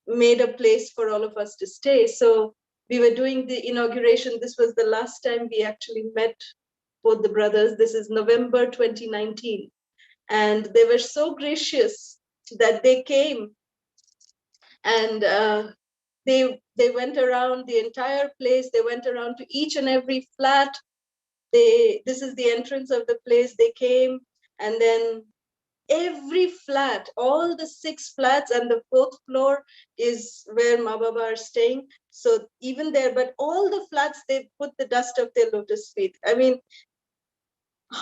made a place for all of us to stay. So we were doing the inauguration. This was the last time we actually met both the brothers. This is November 2019. And they were so gracious that they came and they went around the entire place. They went around to each and every flat. This is the entrance of the place. They came, and then every flat, all the 6 flats and the 4th floor is where Ma Baba are staying. So even there, but all the flats, they put the dust of their lotus feet. I mean,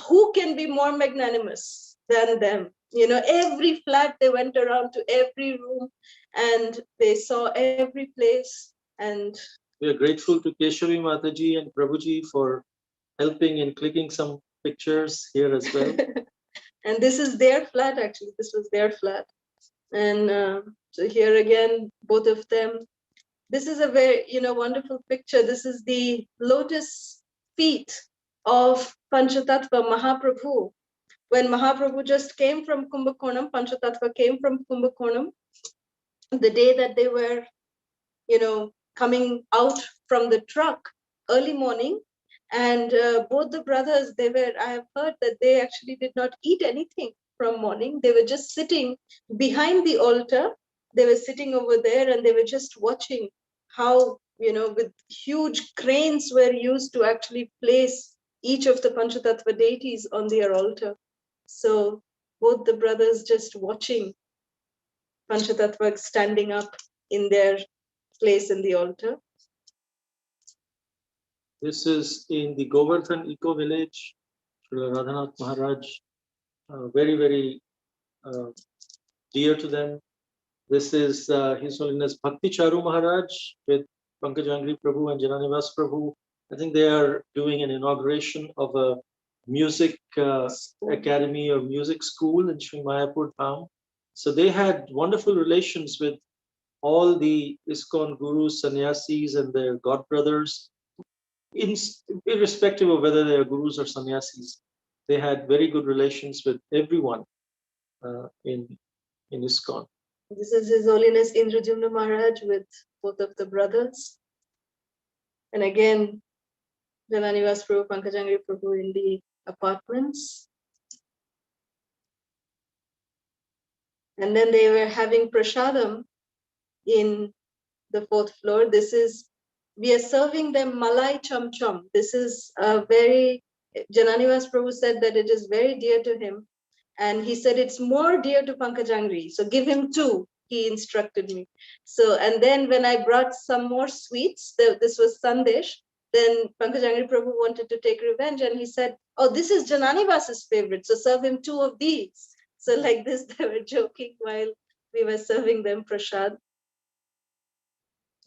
who can be more magnanimous than them? Every flat, they went around to every room and they saw every place. And we are grateful to Keshavi Mataji and Prabhuji for helping in clicking some pictures here as well. And this is their flat, actually. This was their flat. And so here again, both of them. This is a very, wonderful picture. This is the lotus feet of Panchatattva Mahaprabhu. When Mahaprabhu just came from Kumbhakonam, Panchatattva came from Kumbhakonam, the day that they were, coming out from the truck early morning, and both the brothers, I have heard that they actually did not eat anything from morning. They were just sitting behind the altar. They were sitting over there and they were just watching how, with huge cranes were used to actually place each of the Panchatattva deities on their altar. So both the brothers just watching Panchatattva standing up in their place in the altar. This is in the Govardhan Eco Village, Srila Radhanath Maharaj, very, very dear to them. This is His Holiness Bhakti Charu Maharaj with Pankajanghri Prabhu and Jananivas Prabhu. I think they are doing an inauguration of a music academy or music school in Sri Mayapur town. So they had wonderful relations with all the ISKCON gurus, sannyasis, and their godbrothers, irrespective of whether they are gurus or sannyasis. They had very good relations with everyone in ISKCON. This is His Holiness Indradyumna Maharaj with both of the brothers. And again, Jananivas Prabhu, Pankajanghri Prabhu in the apartments. And then they were having prasadam in the 4th floor. We are serving them malai cham cham. This is Jananivas Prabhu said that it is very dear to him. And he said, it's more dear to Pankajanghri. So give him 2, he instructed me. So, and then when I brought some more sweets, this was Sandesh, then Pankajanghri Prabhu wanted to take revenge. And he said, oh, this is Jananivas's favorite. So serve him 2 of these. So like this, they were joking while we were serving them prasad.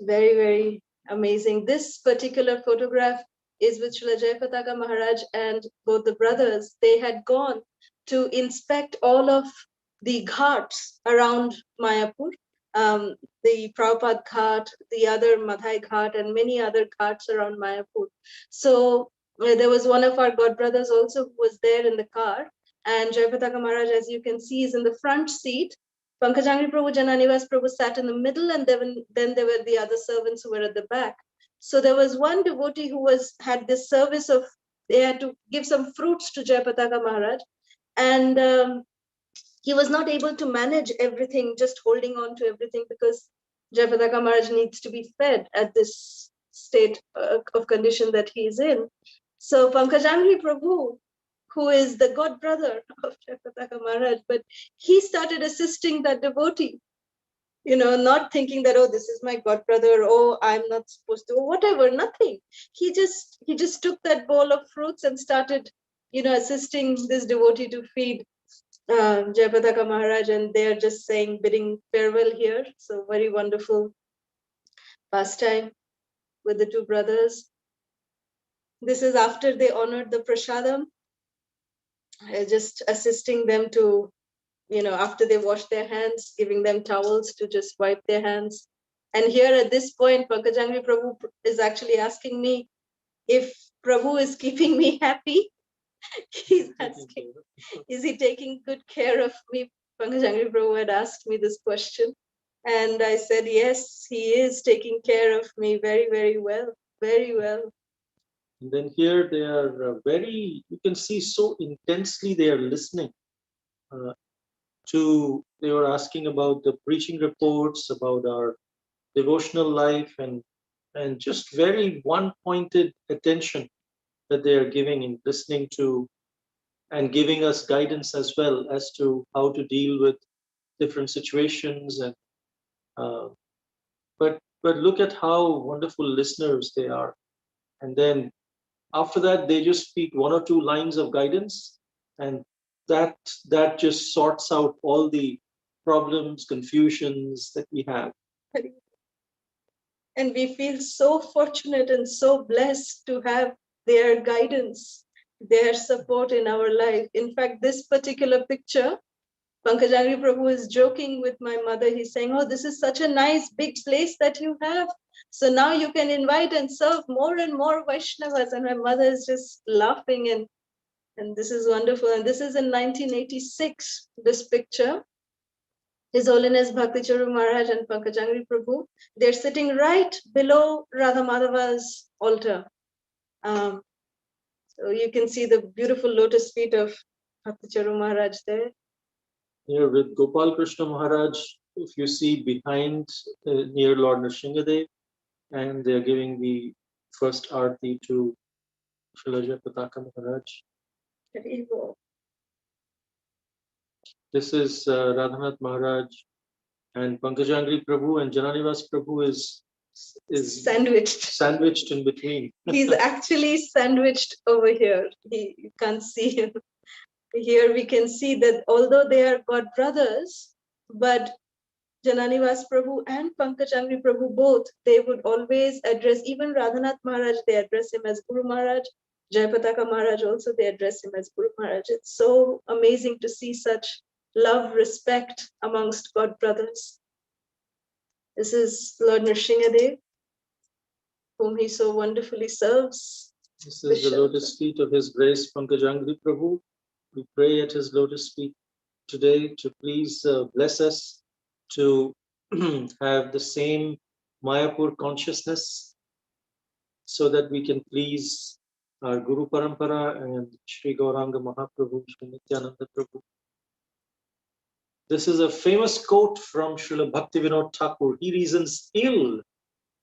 Very, very amazing. This particular photograph is with Srila Jayapataka Maharaj and both the brothers. They had gone to inspect all of the ghats around Mayapur, the Prabhupada Ghat, the other Madhai Ghat, and many other ghats around Mayapur. So there was one of our godbrothers also who was there in the car, and Jayapataka Maharaj, as you can see, is in the front seat. Pankajanghri Prabhu, Jananivas Prabhu sat in the middle, and then there were the other servants who were at the back. So there was one devotee who had this service of, they had to give some fruits to Jayapataka Maharaj, and he was not able to manage everything, just holding on to everything, because Jayapataka Maharaj needs to be fed at this state of condition that he is in. So Pankajanghri Prabhu, who is the god brother of Jayapataka Maharaj, but he started assisting that devotee, not thinking that, oh, this is my god brother, oh, I'm not supposed to, or whatever, nothing. He just took that bowl of fruits and started, assisting this devotee to feed Jayapataka Maharaj, and they're just bidding farewell here. So very wonderful pastime with the 2 brothers. This is after they honored the prasadam, just assisting them to, after they wash their hands, giving them towels to just wipe their hands. And here at this point, Pankajanghri Prabhu is actually asking me if Prabhu is keeping me happy. He's asking, is he taking good care of me? Pankajanghri Prabhu had asked me this question. And I said, yes, he is taking care of me very, very well, very well. And then here they are you can see so intensely they are listening they were asking about the preaching reports, about our devotional life, and just very one-pointed attention that they are giving in listening to and giving us guidance as well as to how to deal with different situations. And but look at how wonderful listeners they are. And then after that, they just speak 1 or 2 lines of guidance, and that just sorts out all the problems, confusions that we have. And we feel so fortunate and so blessed to have their guidance, their support in our life. In fact, this particular picture Pankajanghri Prabhu is joking with my mother. He's saying, oh, this is such a nice big place that you have. So now you can invite and serve more and more Vaishnavas. And my mother is just laughing, and this is wonderful. And this is in 1986, this picture. His Holiness Bhakti Charu Maharaj and Pankajanghri Prabhu, they're sitting right below Radha Madhava's altar. So you can see the beautiful lotus feet of Bhakti Charu Maharaj there. Here with Gopal Krishna Maharaj, if you see behind near Lord Nrsingadev, and they're giving the first arti to Srila Jayapataka Maharaj. This is Radhanath Maharaj, and Pankajanghri Prabhu and Jananivas Prabhu is sandwiched in between. He's actually sandwiched over here. You can't see him. Here we can see that although they are God brothers, but Jananivas Prabhu and Pankajanghri Prabhu both, they would always address, even Radhanath Maharaj, they address him as Guru Maharaj. Jayapataka Maharaj also, they address him as Guru Maharaj. It's so amazing to see such love, respect amongst God brothers. This is Lord Nrsingadev, whom he so wonderfully serves. This is the lotus feet of His Grace Pankajanghri Prabhu. We pray at his lotus feet today to please bless us to have the same Mayapur consciousness so that we can please our Guru Parampara and Sri Gauranga Mahaprabhu, Sri Nityananda Prabhu. This is a famous quote from Srila Bhaktivinoda Thakur. He reasons ill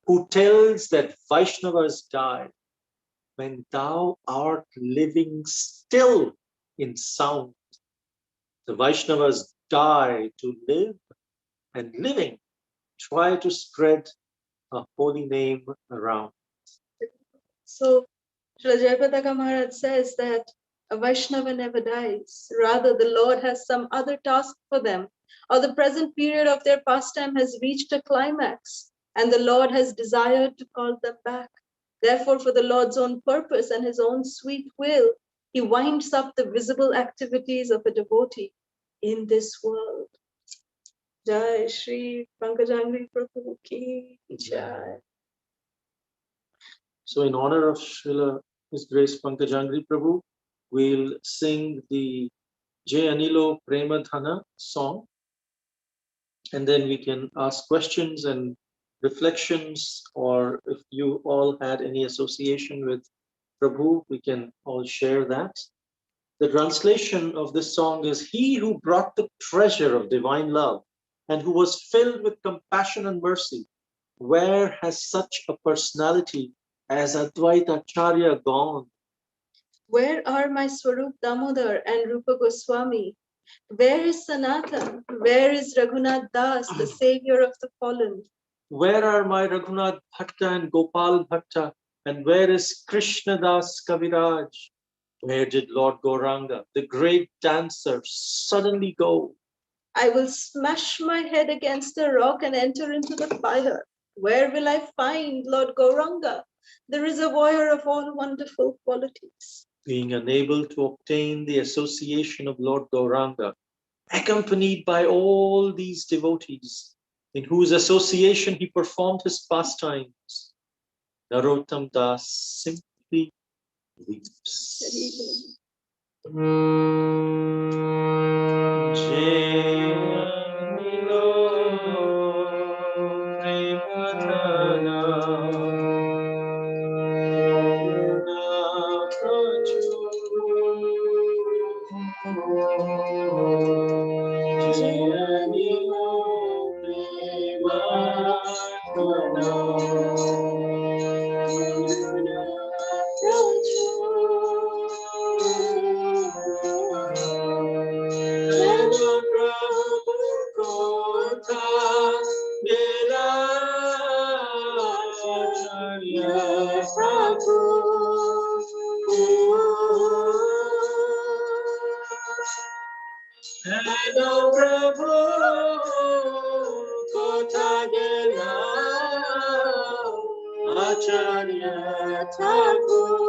who tells that Vaishnavas die when thou art living still in sound. The Vaishnavas die to live, and living try to spread a holy name around. So Srila Jayapataka Maharaj says that a Vaishnava never dies. Rather, the Lord has some other task for them, or the present period of their pastime has reached a climax, and the Lord has desired to call them back. Therefore, for the Lord's own purpose and his own sweet will, he winds up the visible activities of a devotee in this world. Jai Shri Pankajanghri Prabhu Ki Jai. So in honor of Srila His Grace Pankajanghri Prabhu, we'll sing the Jai Anilo Premadhana song, and then we can ask questions and reflections, or if you all had any association with Prabhu, we can all share that. The translation of this song is, he who brought the treasure of divine love and who was filled with compassion and mercy, where has such a personality as Advaita Acharya gone? Where are my Swarup Damodar and Rupa Goswami? Where is Sanatan? Where is Raghunath Das, the savior of the fallen? Where are my Raghunath Bhatta and Gopal Bhatta? And where is Krishna Das Kaviraj? Where did Lord Gauranga, the great dancer, suddenly go? I will smash my head against a rock and enter into the fire. Where will I find Lord Gauranga, the reservoir of all wonderful qualities? Being unable to obtain the association of Lord Gauranga, accompanied by all these devotees, in whose association he performed his pastimes, Narottam Das simply weeps. Hello, Prabhu, Kotha Gela, Acharya Thakur.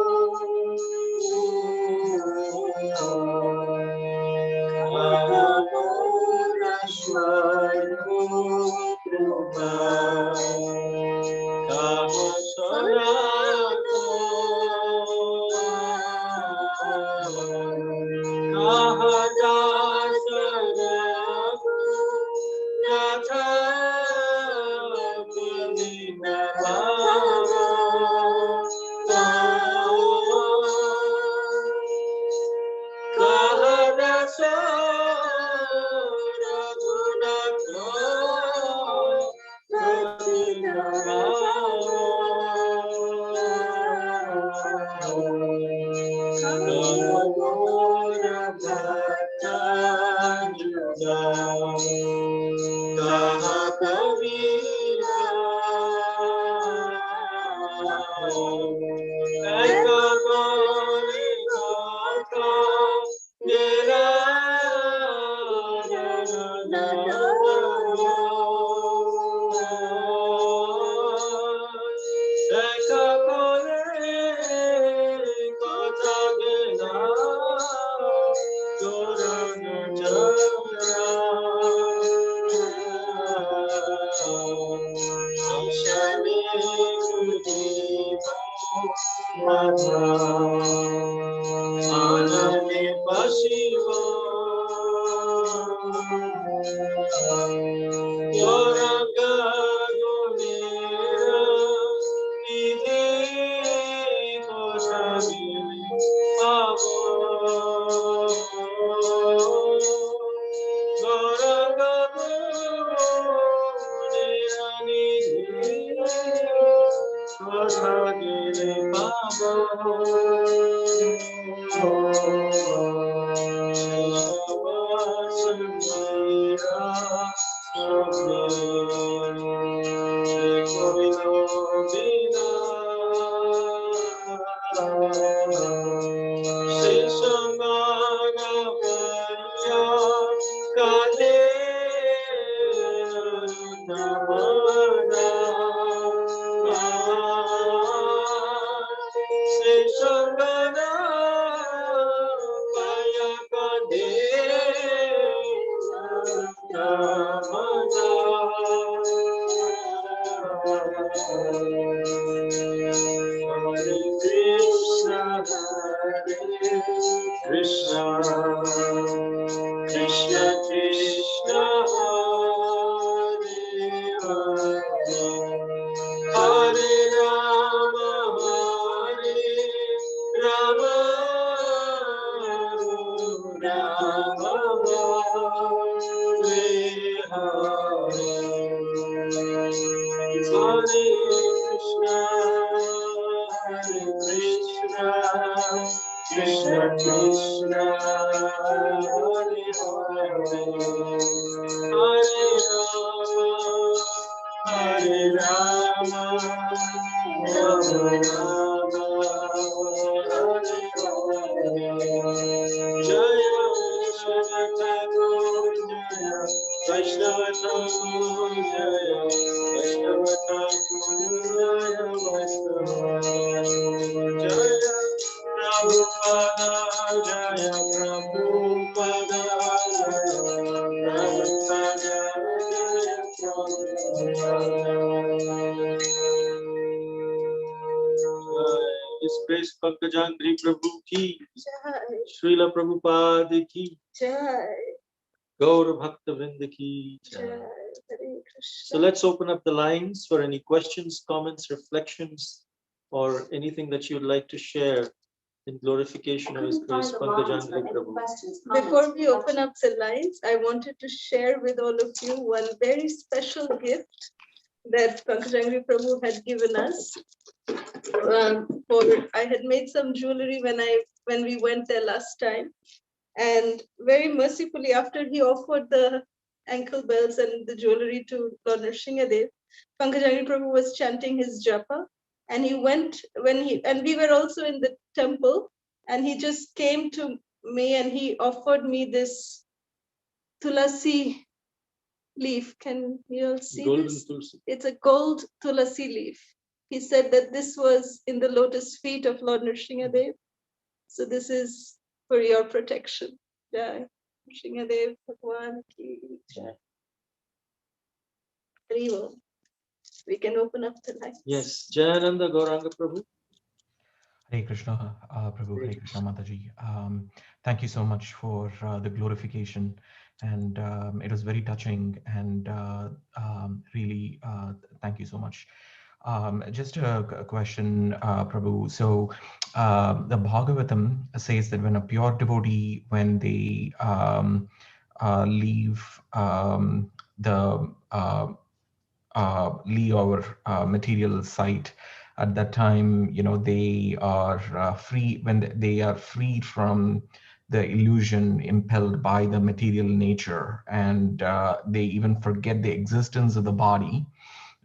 Just praise Pankajanghri Prabhu ki, Jai. Srila Prabhupada ki, Jai. Gaur Bhakta Vrinda ki. Jai. Hare Krishna. So let's open up the lines for any questions, comments, reflections, or anything that you'd like to share in glorification of His grace, Pankajanghri Prabhu. Before we open up the lines, I wanted to share with all of you one very special gift that Pankajanghri Prabhu had given us. I had made some jewelry when we went there last time, and very mercifully, after he offered the ankle bells and the jewelry to Lord Nrsingadev, Pankajanghri Prabhu was chanting his japa, and he went and we were also in the temple, and he just came to me and he offered me this tulasi leaf. Can you all see Golden this? Tulsi. It's a gold tulasi leaf. He said that this was in the lotus feet of Lord Nrsingadev. So this is for your protection. Jai. Nrsingadev Bhagwan ki jai. Hari Om. We can open up the lines. Yes, Jayananda Gauranga Prabhu. Hare Krishna, Prabhu, Hare Krishna Mataji. Thank you so much for the glorification, and it was very touching, and really thank you so much. Just a question, Prabhu. So, the Bhagavatam says that when a pure devotee, when they leave the leave our material site, at that time, they are free. When they are freed from the illusion impelled by the material nature, and they even forget the existence of the body,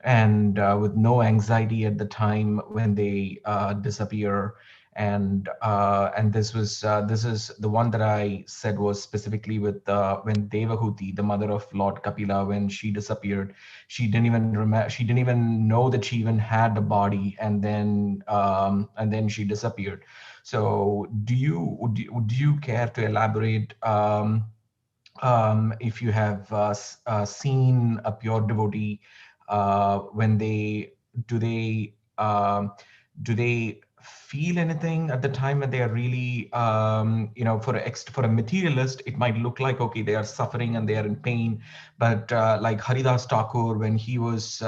and with no anxiety at the time when they disappear. And this is the one that I said was specifically with when Devahuti, the mother of Lord Kapila, when she disappeared, she didn't even remember, she didn't even know that she even had a body, and then she disappeared. So do you care to elaborate, if you have seen a pure devotee, when they do they um, do they feel anything at the time when they are really, for a materialist it might look like, okay, they are suffering and they are in pain, but like Haridas Thakur, when he was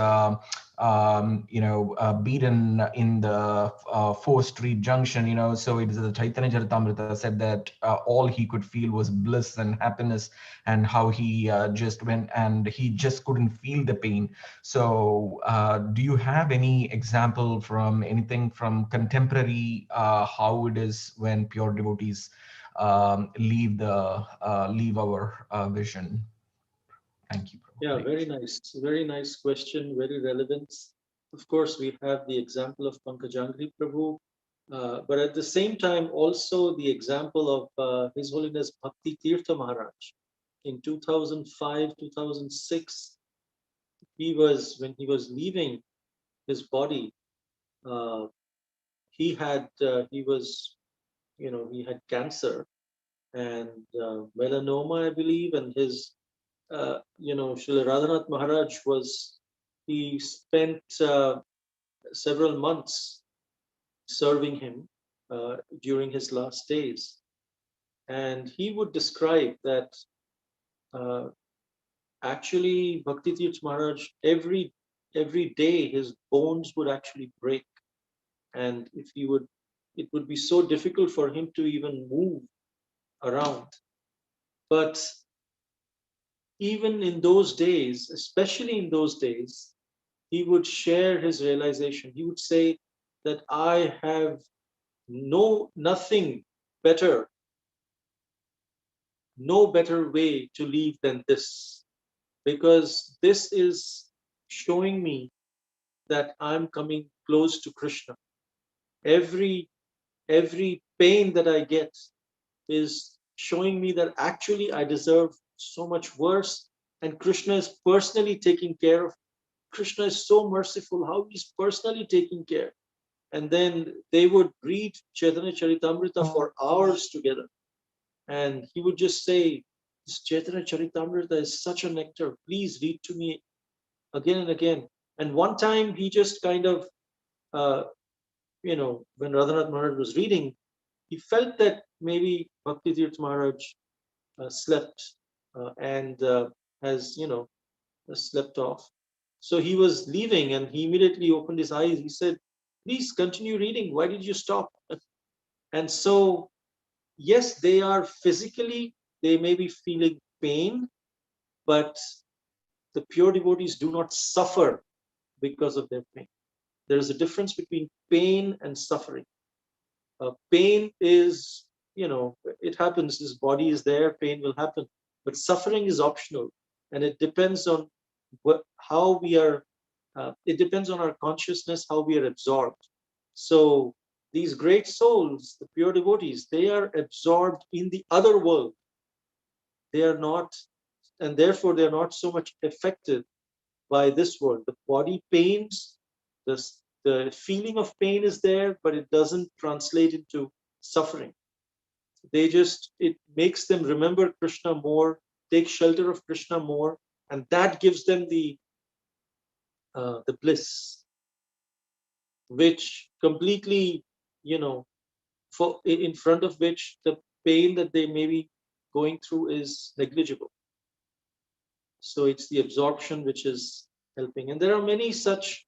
beaten in the 4th Street Junction, so it is the Chaitanya Charitamrita said that all he could feel was bliss and happiness, and how he just went and he just couldn't feel the pain. So do you have any example from anything from contemporary, how it is when pure devotees leave our vision? Thank you, Prabhu. Yeah, Hare very Krishna. nice. Very nice question, very relevant. Of course, we have the example of Pankajanghri Prabhu, but at the same time, also the example of His Holiness Bhakti Tirtha Maharaj. In 2005, 2006, when he was leaving his body, uh, he was, he had cancer and melanoma, I believe, and his Srila Radhanath Maharaj he spent several months serving him during his last days. And he would describe that uh, actually Bhakti Tirth Maharaj, every day his bones would actually break. And it would be so difficult for him to even move around. But even in those days, especially in those days, he would share his realization. He would say that I have nothing better, no better way to live than this, because this is showing me that I'm coming close to Krishna. Every every pain that I get is showing me that actually I deserve so much worse, and Krishna is personally taking care of. Krishna is so merciful, how he's personally taking care. And then they would read Chaitanya Charitamrita for hours together. And he would just say, this Chaitanya Charitamrita is such a nectar. Please read to me again and again. And one time he just kind of, uh, when Radhanath Maharaj was reading, he felt that maybe Bhakti Tirth Maharaj slept and has, slept off. So he was leaving and he immediately opened his eyes. He said, please continue reading. Why did you stop? And so, yes, they may be feeling pain, but the pure devotees do not suffer because of their pain. There is a difference between pain and suffering. Pain is, it happens, this body is there, pain will happen. But suffering is optional, and it depends on how we are, it depends on our consciousness, how we are absorbed. So these great souls, the pure devotees, they are absorbed in the other world. They are not, and therefore they are not so much affected by this world. The body pains, the feeling of pain is there, but it doesn't translate into suffering. It makes them remember Krishna more, take shelter of Krishna more, and that gives them the bliss, which completely, in front of which the pain that they may be going through is negligible. So it's the absorption which is helping. And there are many such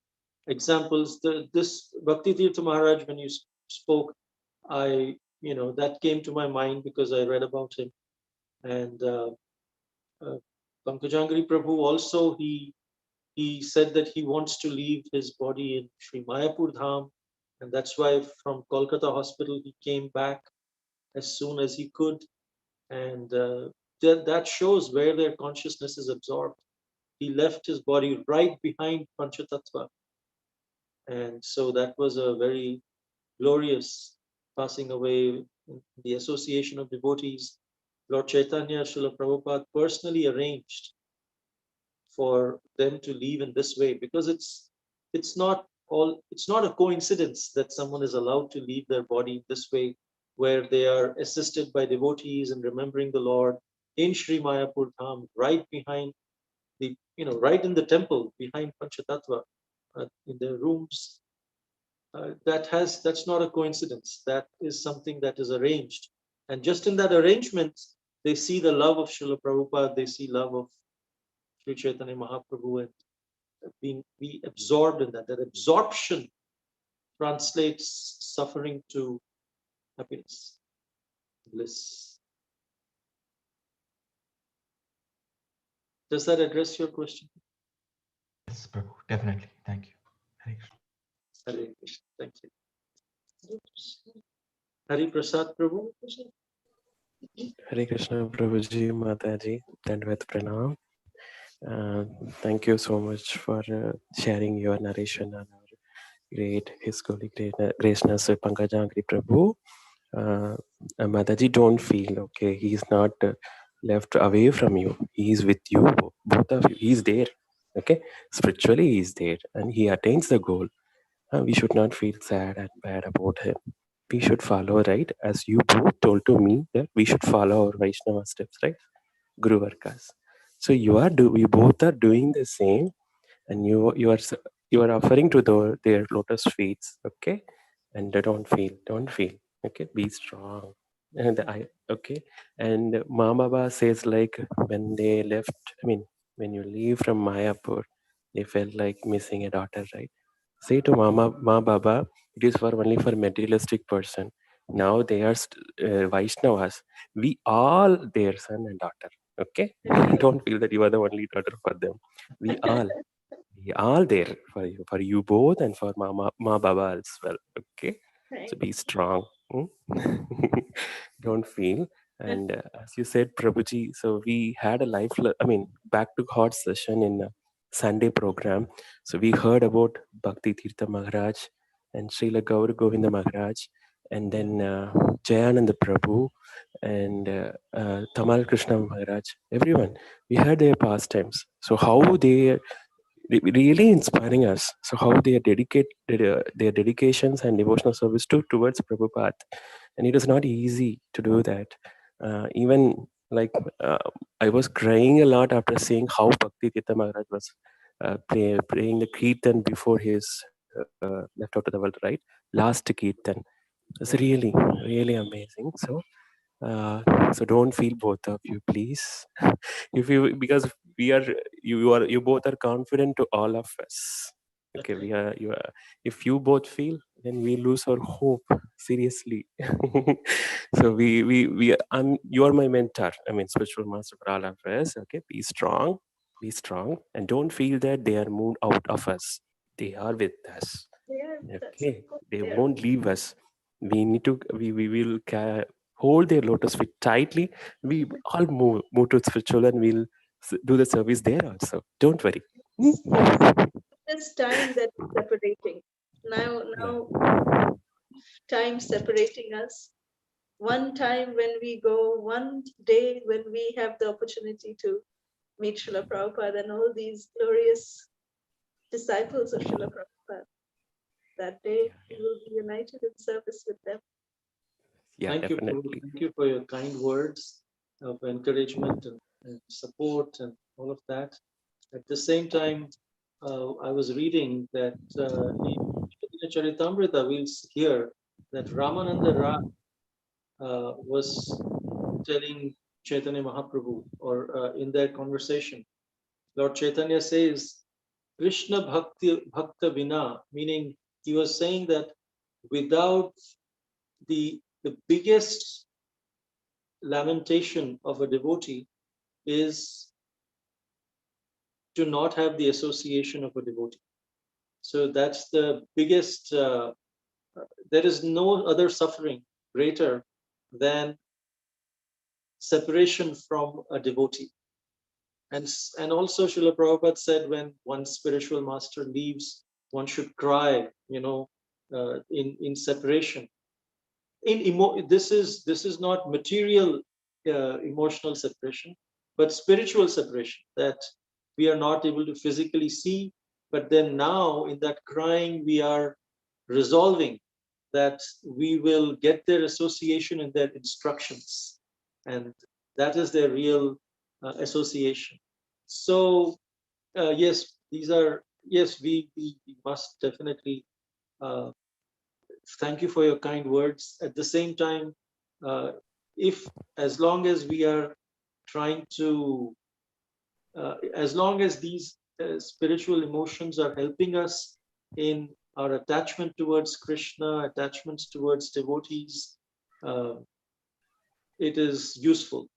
examples. This Bhakti Tirtha Maharaj, when you spoke, that came to my mind because I read about him. And Pankajanghri Prabhu also, he said that he wants to leave his body in Sri Mayapur Dham, and that's why from Kolkata hospital he came back as soon as he could, and that shows where their consciousness is absorbed. He left his body right behind Panchatattva, and so that was a very glorious passing away. The association of devotees, Lord Chaitanya, Srila Prabhupada personally arranged for them to leave in this way, because it's not a coincidence that someone is allowed to leave their body this way, where they are assisted by devotees and remembering the Lord in Sri Mayapur Dham, right behind right in the temple behind Panchatattva, in their rooms. That's not a coincidence. That is something that is arranged, and just in that arrangement, they see the love of Srila Prabhupada, they see love of Sri Chaitanya Mahaprabhu, and be absorbed in that. That absorption translates suffering to happiness, bliss. Does that address your question? Yes, Prabhu, definitely. Thank you. Hare Krishna. Hare Krishna. Thank you. Hari Prasad Prabhu. Hare Krishna Prabhuji, Mataji, Dandvat Pranam. Thank you so much for sharing your narration on our great His Holy Gracious Pankajanghri Prabhu. Mataji, don't feel okay. He's not left away from you. He is with you, both of you. He's there. Okay, spiritually he is there, and he attains the goal. We should not feel sad and bad about him. We should follow, right? As you both told to me that we should follow our Vaishnava steps, right? Guru Varkas. So we both are doing the same, and you are offering to their lotus feet, okay? And don't feel, okay? Be strong. And and Mama says, like, when they left, I mean, when you leave from Mayapur, they felt like missing a daughter, right? Say to Ma Baba, it is for only for materialistic person. Now they are Vaishnavas. We all their son and daughter. Okay, don't feel that you are the only daughter for them. We all there for you both, and for Ma Baba as well. Okay, so be strong. Don't feel. And as you said, Prabhuji, so we had a back to heart session in a Sunday program. So we heard about Bhakti Tirtha Maharaj and Srila Gaur Govinda Maharaj, and then Jayananda Prabhu and Tamal Krishna Maharaj. Everyone, we heard their pastimes. So how they really inspiring us. So how they dedicate their dedications and devotional service towards Prabhupada, and it is not easy to do that. Even like I was crying a lot after seeing how Bhakti Tirtha Maharaj was praying the kirtan before his left out of the world. Right, last kirtan. It's really amazing. So don't feel, both of you, please. If you, because you both are confident to all of us. Okay, you are. If you both feel, then we lose our hope. Seriously. So you are my mentor. I mean, spiritual master for all of us. Okay, be strong, and don't feel that they are moved out of us. They are with us. Okay, they won't leave us. We need to. We will hold their lotus feet tightly. We all move to spiritual, and we'll do the service there also. Don't worry. This time that's separating. Now time separating us. One time when we go, one day when we have the opportunity to meet Srila Prabhupada and all these glorious disciples of Srila Prabhupada. That day we will be united in service with them. Yeah, Thank you, definitely. Prabhu. Thank you for your kind words of encouragement and support and all of that. At the same time, I was reading that in Charitamrita, we'll hear that Ramananda Ra was telling Chaitanya Mahaprabhu, or in their conversation, Lord Chaitanya says Krishna Bhakta Vina, meaning he was saying that without the biggest lamentation of a devotee is to not have the association of a devotee. So that's the biggest, there is no other suffering greater than separation from a devotee. And also Srila Prabhupada said when one spiritual master leaves, one should cry, in separation. This is not material emotional separation, but spiritual separation, that we are not able to physically see, but then now in that crying we are resolving that we will get their association and their instructions, and that is their real association. So yes, we must definitely thank you for your kind words. At the same time, if as long as we are trying to, as long as these spiritual emotions are helping us in our attachment towards Krishna, attachments towards devotees, it is useful.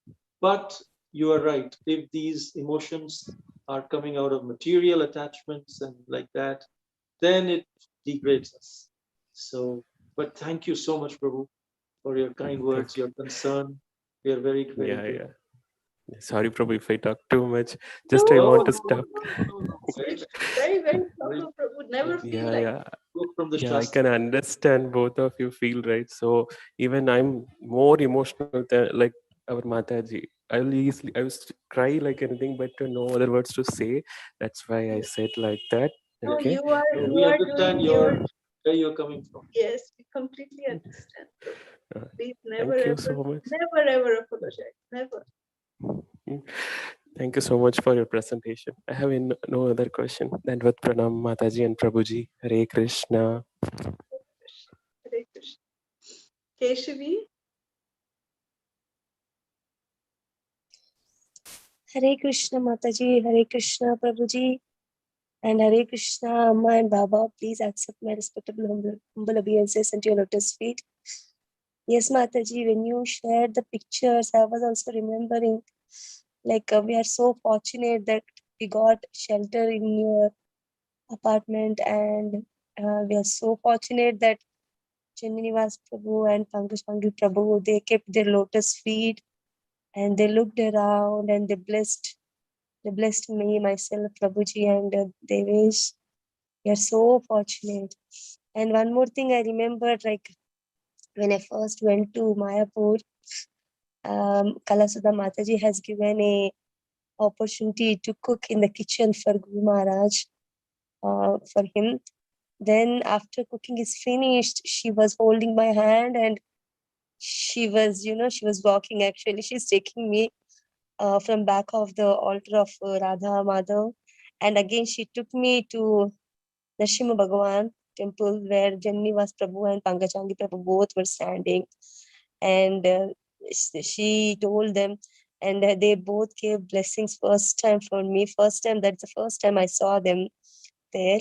But you are right, if these emotions are coming out of material attachments and like that, then it degrades us. So, but thank you so much, Prabhu, for your kind words, Thank you. your concern. We are very, very Yeah, grateful. yeah. Sorry, Prabhu, if I talk too much. Just I No, want no, to stop. no. Very, Very, very very proper, Prabhu. Never feel Yeah, like yeah. good from the Yeah, I Shastra. can understand both of you feel, right? So even I'm more emotional than like our Mataji. I used to cry like anything, but no other words to say. That's why I said like that. no, Okay. So you we are understand doing your, where you're coming from. yes, we completely understand, Prabhu. Uh, Please Thank you so much. never ever apologize. Never. Mm. Thank you so much for your presentation. I have no other question. Dandvat Pranam, Mataji and Prabhuji. Hare Krishna. Hare Krishna. Keshavi, Hare Krishna Mataji, Hare Krishna Prabhuji, and Hare Krishna Amma and Baba. Please accept my respectable humble obeisances into your lotus feet. Yes, Mataji, when you shared the pictures, I was also remembering, like we are so fortunate that we got shelter in your apartment, and we are so fortunate that Chinninivas Prabhu and Pankajanghri Prabhu, they kept their lotus feet and they looked around and they blessed me, myself, Prabhuji, and Devesh. We are so fortunate. And one more thing I remembered, like when I first went to Mayapur, Kalasudha Mataji has given a opportunity to cook in the kitchen for Guru Maharaj, for him. Then after cooking is finished, she was holding my hand and she was, she was walking actually. She's taking me from back of the altar of Radha Madhav. And again, she took me to Nrsimha Bhagavan temple where Janivas Prabhu and Pankajanghri Prabhu both were standing. And she told them, and they both gave blessings first time for me. First time, that's the first time I saw them there.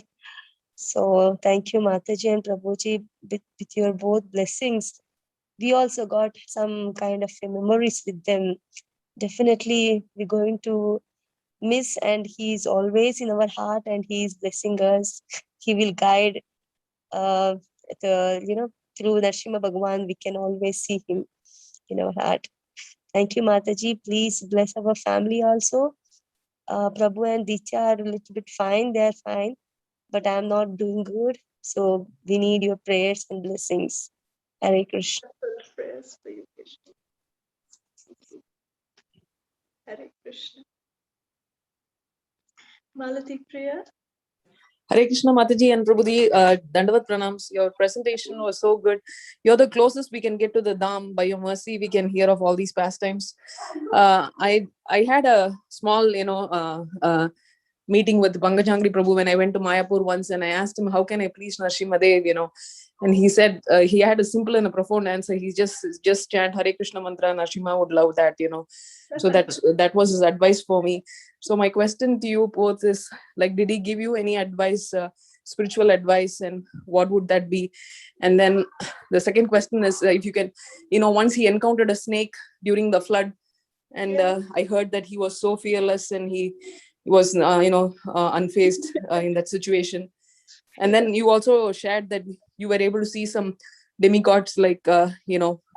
So thank you, Mataji and Prabhuji, with your both blessings. We also got some kind of memories with them. Definitely, we're going to miss, and he's always in our heart and he's blessing us. He will guide uh through Nrsimha Bhagavan, we can always see him in our heart. Thank you, Mataji. Please bless our family also. Prabhu and Ditya are a little bit fine, they are fine, but I'm not doing good. So we need your prayers and blessings. Hare Krishna. prayers for you, Keshavi. Hare Krishna. Malati Priya. Hare Krishna Mataji and Prabhuji, Dandavat Pranams. Your presentation was so good. You're the closest we can get to the Dham. By your mercy, we can hear of all these pastimes. I had a small, meeting with Pankajanghri Prabhu when I went to Mayapur once, and I asked him, how can I please Nrsimha Dev, and he said, he had a simple and a profound answer. He just chant Hare Krishna mantra, Nrsimha would love that, So that was his advice for me. So my question to you both is, like, did he give you any advice, spiritual advice, and what would that be? And then the second question is, if you can, once he encountered a snake during the flood, and I heard that he was so fearless and he was, unfazed in that situation. And then you also shared that you were able to see some demigods, like,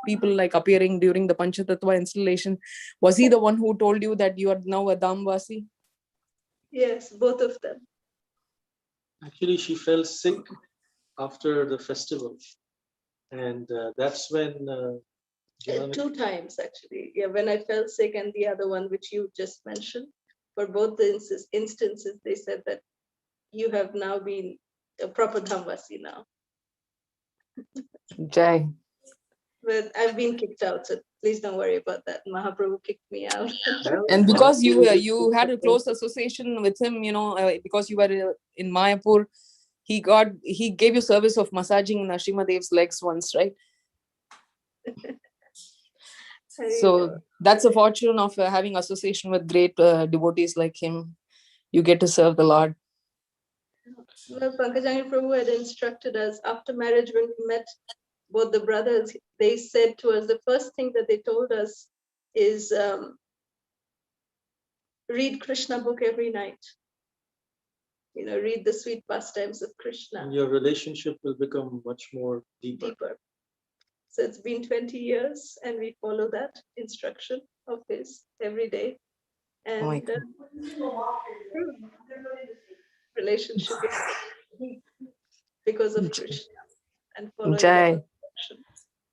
people like appearing during the Panchatattva installation. Was he the one who told you that you are now a Dhamvasi? Yes, both of them. Actually, she fell sick after the festival. And that's when Janani- 2 times actually. Yeah, when I fell sick and the other one which you just mentioned. For both the instances, they said that you have now been a proper Dhamvasi now. Jai. But I've been kicked out, so please don't worry about that. Mahaprabhu kicked me out. And because you had a close association with him, because you were in Mayapur, he gave you service of massaging Nashimadev's legs once, right? So that's a fortune of having association with great devotees like him. You get to serve the Lord. Well, Pankajanghri Prabhu had instructed us after marriage when we met both the brothers. They said to us, the first thing that they told us is read Krishna book every night. Read the sweet pastimes of Krishna. And your relationship will become much more deeper. So it's been 20 years and we follow that instruction of his every day. And Oh my God. Relationship is deep because of Krishna and following Jai. that instruction.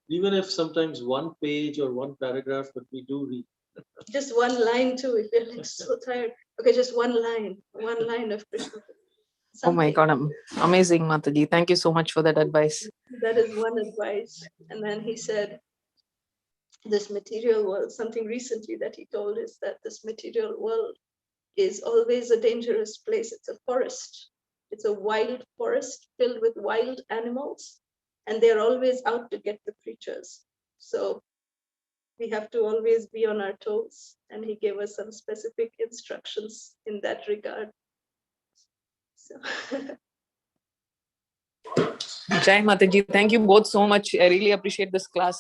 Even if sometimes one page or one paragraph, but we do read. Just one line too, if you're like so tired. Okay, just one line of Krishna. Oh my Something. God, amazing, Mataji. Thank you so much for that advice. That is one advice. And then he said, this material world, something recently that he told is that this material world is always a dangerous place. It's a forest. It's a wild forest filled with wild animals, and they're always out to get the preachers. So we have to always be on our toes. And he gave us some specific instructions in that regard. So Jai Mataji, thank you both so much. I really appreciate this class.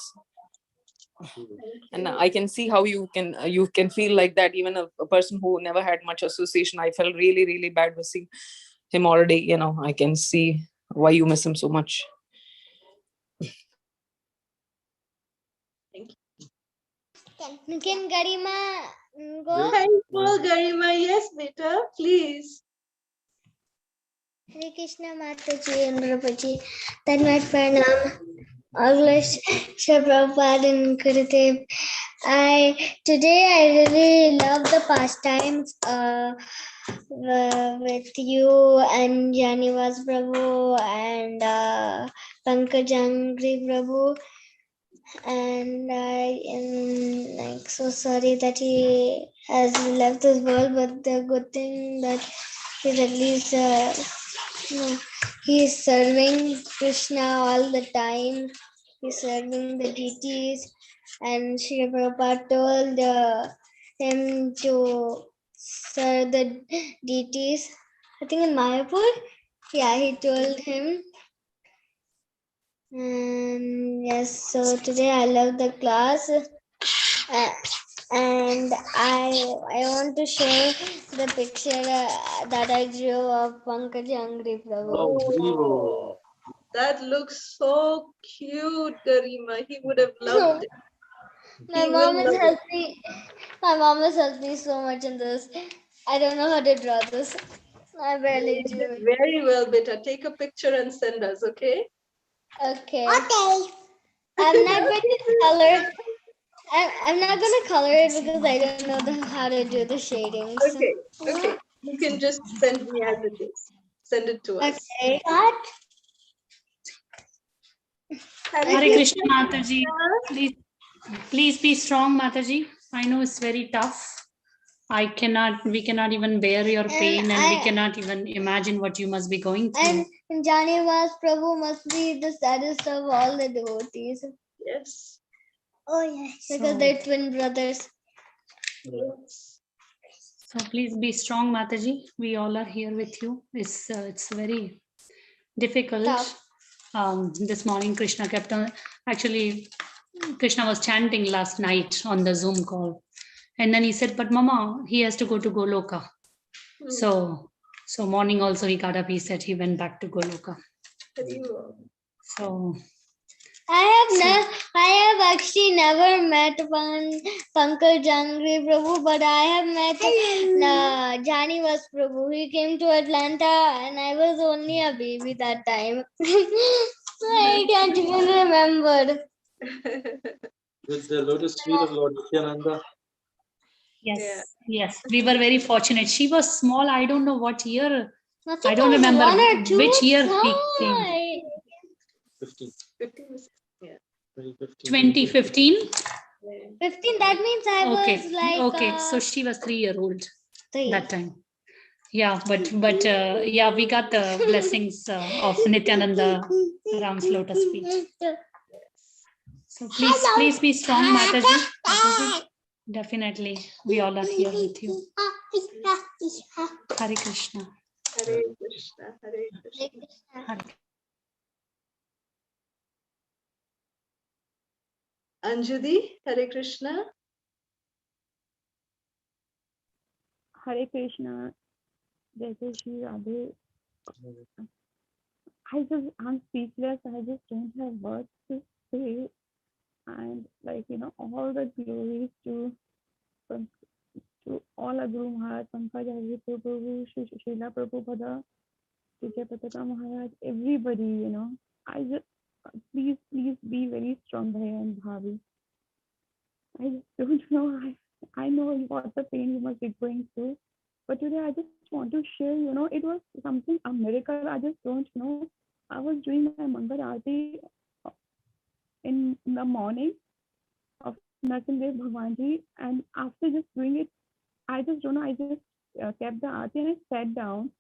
And I can see how you can feel like that. Even a person who never had much association, I felt really, really bad missing him already. I can see why you miss him so much. thank you. Can Garima go? Hi, well, Garima, yes, beta, please. Hare Krishna Mataji and Prabhuji. Tanmat Pranam. English Prabhupada and Gurudev. Today I really love the pastimes with you and Janivas Prabhu and Pankajanghri Prabhu. And I am like so sorry that he has left this world, but the good thing that he's at least he's serving Krishna all the time. He's serving the deities, and Sri Prabhupada told him to serve the deities. I think in Mayapur, yeah, he told him. And yes, so today I love the class, and I want to show the picture that I drew of Pankajanghri Prabhu. Oh, that looks so cute, Garima. He would have loved it. My mom has helped me. My mom has helped me so much in this. I don't know how to draw this. I barely do it. Very well, beta. Take a picture and send us, okay? Okay. I'm not going to color. I'm not going to color it because I don't know how to do the shadings. Okay. You can just send me as it is. Send it to us. Okay. What? Hare Krishna Mataji. Please be strong, Mataji. I know it's very tough. We cannot even bear your pain, and we cannot even imagine what you must be going through. And Janivas Prabhu must be the saddest of all the devotees. Yes. Oh yes. Because they're twin brothers. Yes. So please be strong, Mataji. We all are here with you. It's very difficult. Tough. This morning, Krishna kept on, actually, Krishna was chanting last night on the Zoom call. And then he said, but Mama, he has to go to Goloka. So morning also he got up, he said he went back to Goloka. So I have actually never met Pankajanghri Prabhu, but I have met Jani was Prabhu. He came to Atlanta and I was only a baby that time. I can't even remember. With the lotus feet of Lord Nityananda. yes, we were very fortunate. She was small. I don't know what year. Nothing I don't was remember 1 or 2. which year he came. 15. 2015. 15. That means I was like. Okay, so she was 3-year old 3. that time. Yeah, but yeah, we got the blessings of Nityananda Ram's lotus feet. So please be strong, Mataji. Mataji. Definitely, we all are here with you. Hare Krishna. Hare Krishna, Hare Krishna. Hare. Anjali, Hare Krishna. Hare Krishna, Jai Jai Shri Radhe. I'm speechless. I just don't have words to say. And all the glories to all our Guru Maharaj, Pankajanghri Prabhu, Srila Prabhupada, Sri Pataka Maharaj, everybody, I just, please be very strong, Bhaiya and Bhavi. I just don't know. I know what the pain you must be going through. But today I just want to share, it was something, a miracle. I just don't know. I was doing my Mangal Aarti in the morning of Narsimdev Bhagwanji, and after just doing it, I just don't know, I just kept the Aarti and I sat down,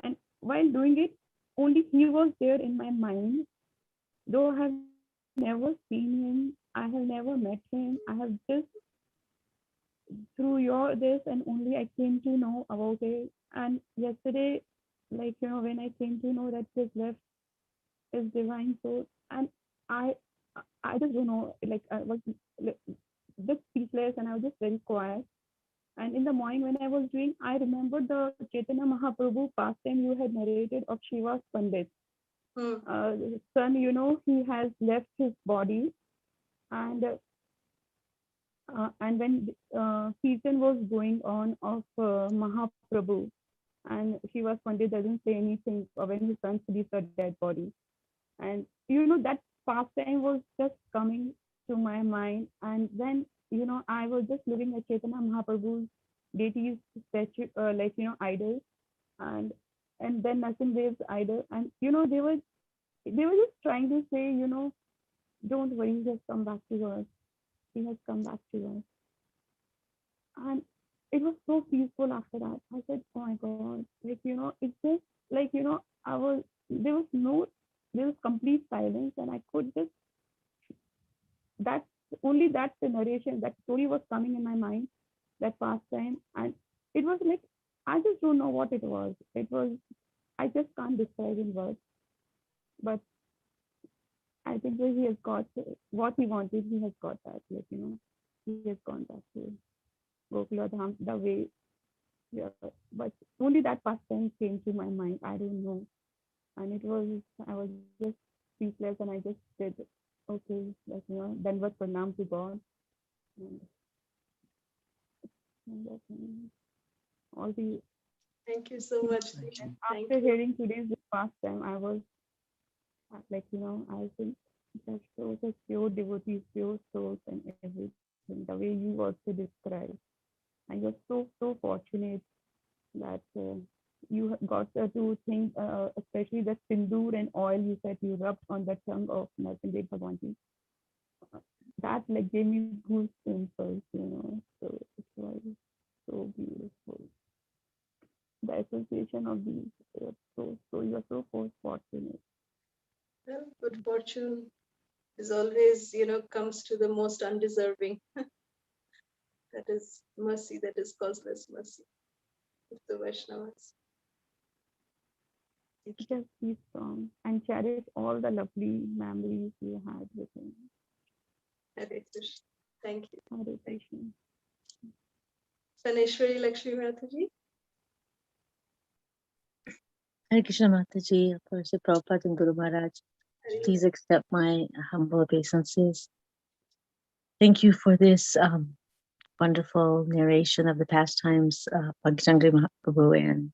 and while doing it, only he was there in my mind. Though I have never seen him, I have never met him, I have just through this and only I came to know about it. And yesterday, when I came to know that his left is divine soul, and I just don't know, I was just speechless and I was just very quiet. And in the morning when I was doing, I remembered the Chaitanya Mahaprabhu pastime you had narrated of Shiva's Pandit. Son, he has left his body, and when season was going on of Mahaprabhu, and Shiva's Pandit doesn't say anything when his son sees a dead body. And that pastime was just coming to my mind. And then I was just looking at Chaitanya Mahaprabhu's deities statue, idol, and then Narsimdev's idol, and they were just trying to say, don't worry, he has come back to us. He has come back to us. And it was so peaceful after that. I said, oh my God, it's just there was complete silence, and I could just, that narration, that story was coming in my mind, that past time. And it was like, I just don't know what it was. I just can't describe in words. But I think he has got what he wanted. He has got that. He has gone back to Gokula Dham the way. Yeah, but only that past time came to my mind. I don't know, and I was just speechless, and I just said, okay, then what pranam to God. And all the. Thank you so much. After hearing today's past time, I was I think that's so pure devotees, pure souls, and everything. The way you also describe, and you're so fortunate that you got to think, especially the sindoor and oil you said you rubbed on the tongue of Narsimdev Bhagwanji. That gave me goosebumps, So it was so beautiful. The association of these, so you're so fortunate. Well, good fortune is always, comes to the most undeserving. That is mercy, that is causeless mercy. of the Vaishnavas. Just be strong and cherish all the lovely memories you had with him. Hare Krishna. Thank you. Hare Krishna. Saneshwari Lakshmi Mataji. Hare Krishna Mataji, Parashar Prabhupada and Guru Maharaj, please accept my humble obeisances. Thank you for this wonderful narration of the pastimes of Pankajanghri Mahaprabhu and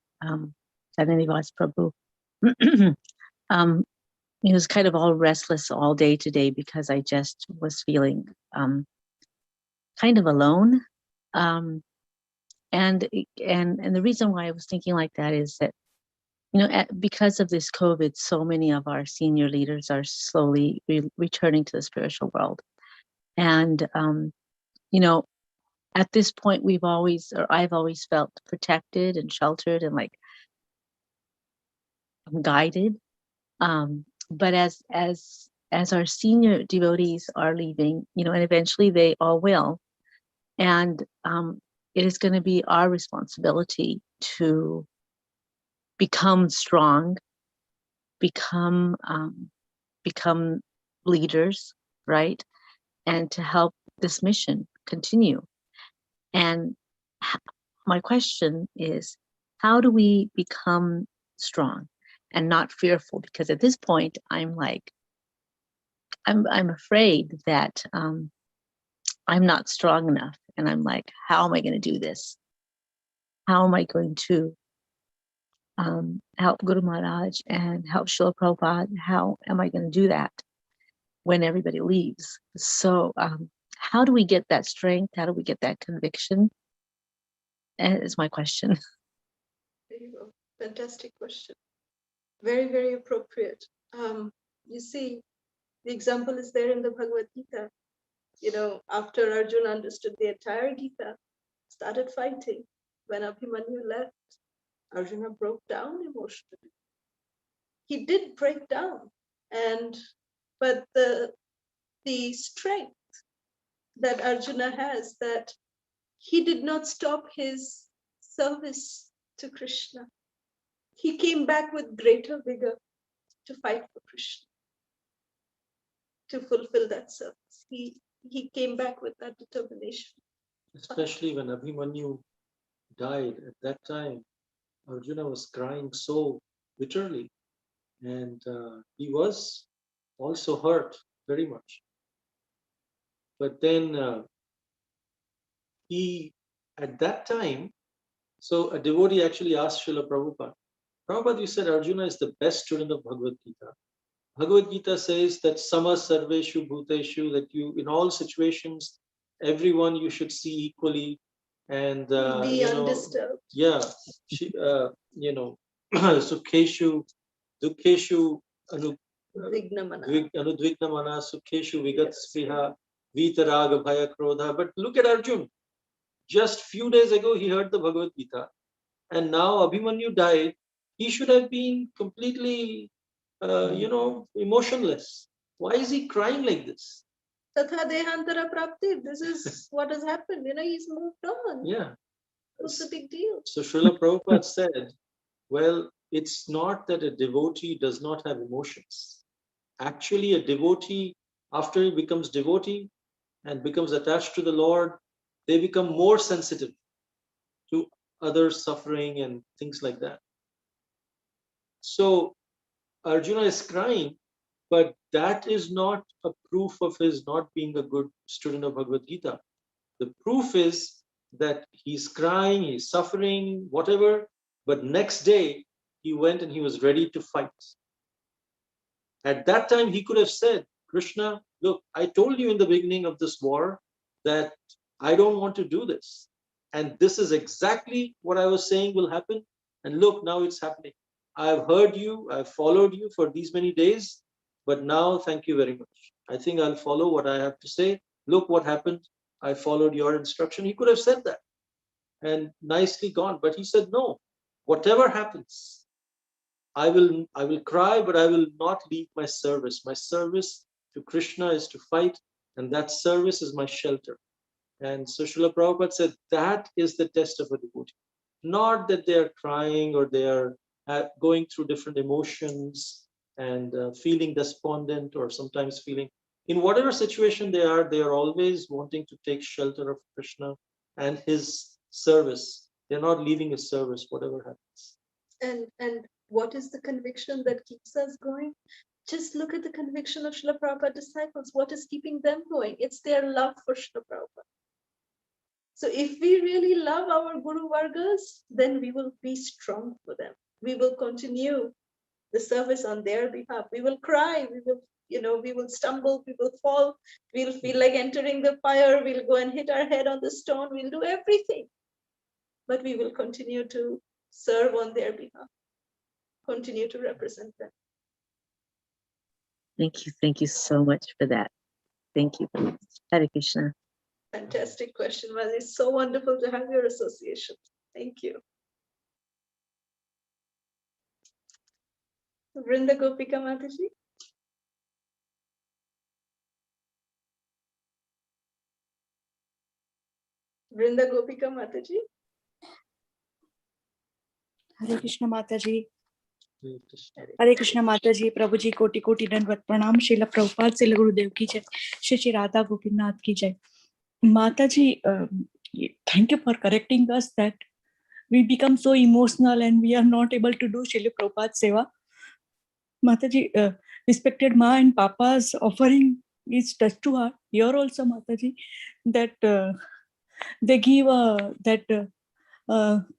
Jananivas Prabhu. He was kind of all restless all day today because I just was feeling kind of alone. And the reason why I was thinking like that is that, because of this COVID, so many of our senior leaders are slowly returning to the spiritual world. And, at this point, I've always felt protected and sheltered and like guided. But as our senior devotees are leaving, and eventually they all will, and it is going to be our responsibility to become strong, become leaders, right? And to help this mission continue. And my question is, how do we become strong and not fearful? Because at this point, I'm afraid that I'm not strong enough. And I'm like, how am I going to do this? How am I going to help Guru Maharaj and help Srila Prabhupada? How am I going to do that when everybody leaves? So how do we get that strength? How do we get that conviction? Is my question. There you go. Fantastic question. Very, very appropriate. You see, the example is there in the Bhagavad Gita. After Arjuna understood the entire Gita, started fighting. When Abhimanyu left, Arjuna broke down emotionally. He did break down, but the strength that Arjuna has, that he did not stop his service to Krishna. He came back with greater vigor to fight for Krishna, to fulfill that service. He came back with that determination. Especially when Abhimanyu died at that time, Arjuna was crying so bitterly, and he was also hurt very much. But then at that time, so a devotee actually asked Srila Prabhupada, Prabhupada, you said Arjuna is the best student of Bhagavad Gita. Bhagavad Gita says that sama sarveshu bhuteshu, that you, in all situations, everyone you should see equally, and be undisturbed. Sukheshu, dukheshu, Vignamana. anudvignamana, sukheshu vigat spriha, vitaraga bhaya krodha. But look at Arjun. Just few days ago, he heard the Bhagavad Gita, and now Abhimanyu died. He should have been completely, emotionless. Why is he crying like this? Tatha dehantara prapti. This is what has happened. He's moved on. Yeah. What's the big deal? So Srila Prabhupada said, well, it's not that a devotee does not have emotions. Actually, a devotee, after he becomes devotee and becomes attached to the Lord, they become more sensitive to others' suffering and things like that. So Arjuna is crying, but that is not a proof of his not being a good student of Bhagavad Gita. The proof is that he's crying, he's suffering, whatever, but next day he went and he was ready to fight. At that time, he could have said, Krishna, look, I told you in the beginning of this war that I don't want to do this. And this is exactly what I was saying will happen. And look, now it's happening. I've heard you, I've followed you for these many days, but now thank you very much. I think I'll follow what I have to say. Look what happened. I followed your instruction. He could have said that and nicely gone, but he said, no, whatever happens, I will cry, but I will not leave my service. My service to Krishna is to fight, and that service is my shelter. And so Srila Prabhupada said, that is the test of a devotee. Not that they are crying or they are going through different emotions and feeling despondent, or sometimes feeling, in whatever situation they are always wanting to take shelter of Krishna and his service. They're not leaving his service, whatever happens. And what is the conviction that keeps us going? Just look at the conviction of Srila Prabhupada disciples. What is keeping them going? It's their love for Srila Prabhupada. So if we really love our Guru Vargas, then we will be strong for them. We will continue the service on their behalf. We will cry, we will stumble, we will fall, we'll feel like entering the fire, we'll go and hit our head on the stone, we'll do everything. But we will continue to serve on their behalf, continue to represent them. Thank you so much for that. Thank you. Hare Krishna. Fantastic question, Well, it's so wonderful to have your association. Thank you. Vrinda Gopika Mataji. Vrinda Gopika Mataji. Hare Krishna Mataji. Hare Krishna Mataji, Prabhuji, Koti Koti Dandavat Pranam, Srila Prabhupada, Srila Gurudev ki jai, Shri Radha Gopinath ki jai. Mataji, thank you for correcting us that we become so emotional and we are not able to do Srila Prabhupada's seva. Mataji, respected Ma and Papa's offering is touched to heart. Here also, Mataji, that they give that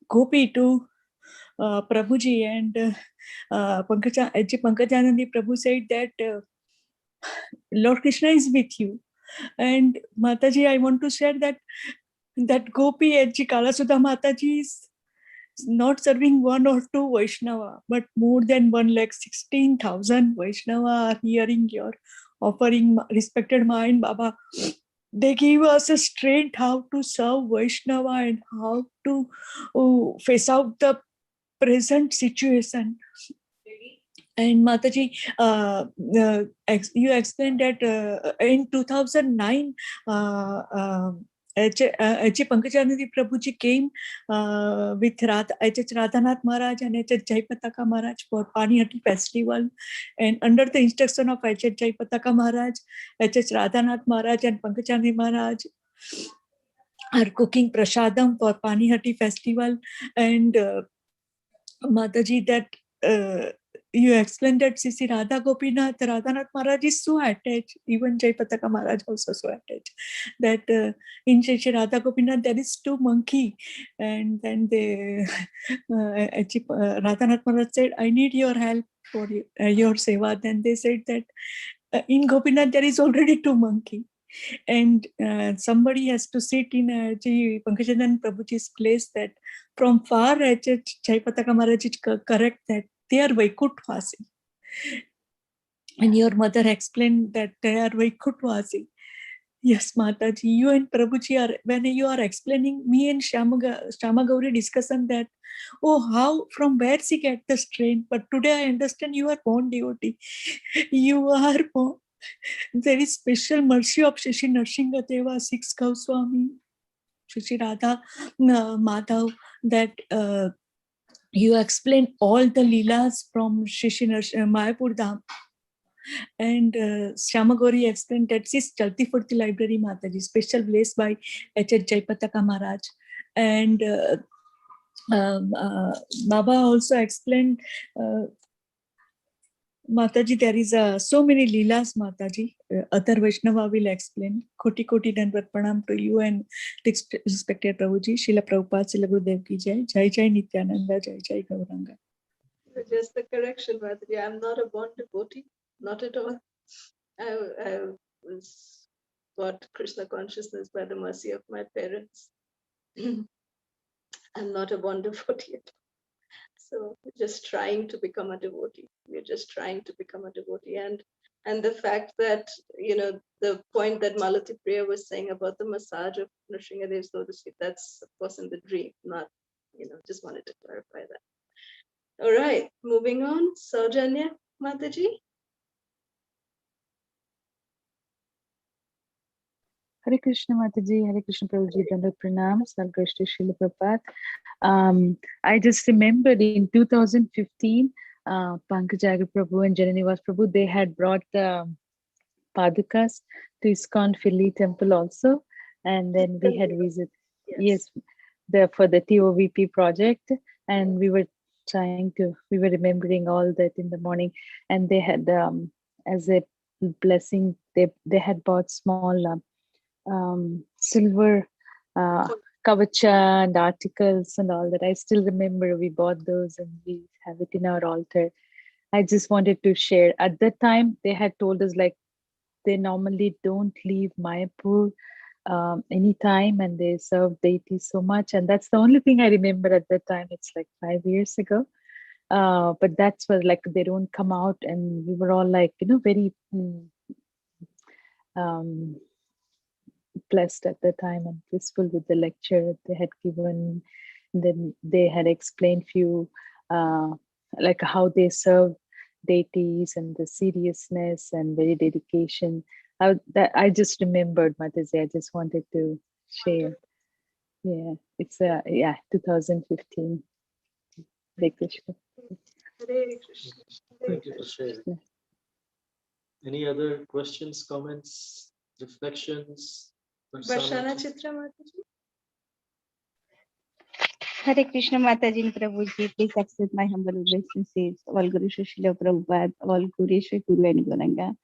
gopi to Prabhuji, and Pankajanghri Prabhu said that Lord Krishna is with you. And Mataji, I want to share that gopi at Kalasudha Mataji is not serving one or two Vaishnava, but more than 1,16,000 Vaishnava are hearing your offering, respected Ma and Baba. They give us a strength how to serve Vaishnava and how to face out the present situation. And Mataji, you explained that in 2009, H. Pankajanghri Prabhuji came with H. Radhanath Maharaj and H. Jaipataka Maharaj for Panihati festival. And under the instruction of H. Jaipataka Maharaj, H. Radhanath Maharaj and Pankajanghri Maharaj are cooking prasadam for Panihati festival. And Mataji, that you explained that Sisi Radha Gopinath, Radhanath Maharaj is so attached, even Jaipataka Maharaj also so attached, that in Sisi Radha Gopinath there is two monkey, and then Radhanath Maharaj said, I need your help for your seva. Then they said that in Gopinath there is already two monkey. And somebody has to sit in Pankajanghri Prabhuji's place, that from far Jaipataka Maharaj is correct that they are Vaikuthvasi. And your mother explained that they are Vaikuthvasi. Yes, Mataji, you and Prabhuji are, when you are explaining, me and Shama Gauri discussion that, how, from where she get the strength. But today I understand you are born devotee. You are born. There is special mercy of Shri Narsinghateva, Six Goswami, Shri Radha Madhav, that you explain all the leelas from Shri Mayapur Dham. And Shama Gauri explained that this is Chalti Furti Library Mataji, special blessed by H. Jaipataka Maharaj. And Baba also explained, Mataji, there is so many leelas, Mataji. Other Vaishnava will explain. Koti Koti Dandavat Pranam to you and respected Prabhuji. Srila Prabhupada, Srila Gurudev ki jai. Jai Jai Nityananda, Jai Jai Gauranga. Just the correction, Mataji. I'm not a born devotee, not at all. I was got Krishna consciousness by the mercy of my parents. I'm not a born devotee at all. So we're just trying to become a devotee. We're just trying to become a devotee. And the fact that, the point that Malati Priya was saying about the massage of Nrsingadev's lotus feet, that's of course in the dream, not, just wanted to clarify that. All right, moving on. Saujanya Mataji. Hare Krishna Mataji, Hare Krishna Prabhuji, Dandavat Pranams, Hare Krishna Srila Prabhupada. I just remembered in 2015, Pankajanghri Prabhu and Jananivas Prabhu, they had brought the Padukas to ISKCON Philly temple also. And then we had visited, yes, for the TOVP project. And we were remembering all that in the morning. And they had, as a blessing, they had bought small silver kavacha and articles and all that. I still remember we bought those and we have it in our altar. I just wanted to share. At that time, they had told us like they normally don't leave Mayapur anytime, and they serve deities so much. And that's the only thing I remember at that time. It's like 5 years ago. But that's what, like, they don't come out, and we were all like, very blessed at the time and blissful with the lecture they had given. Then they had explained few like how they serve deities and the seriousness and very dedication. I just remembered, Mataji. I just wanted to share. Yeah, it's 2015. Hare Krishna. Hare Krishna. Thank you for sharing. Any other questions, comments, reflections? Varshana Chitra Mataji. Hare Krishna Mataji and Prabhuji, please accept my humble obeisances. All Guru Srila Prabhupada, all Guru Shri Guru and Guranga.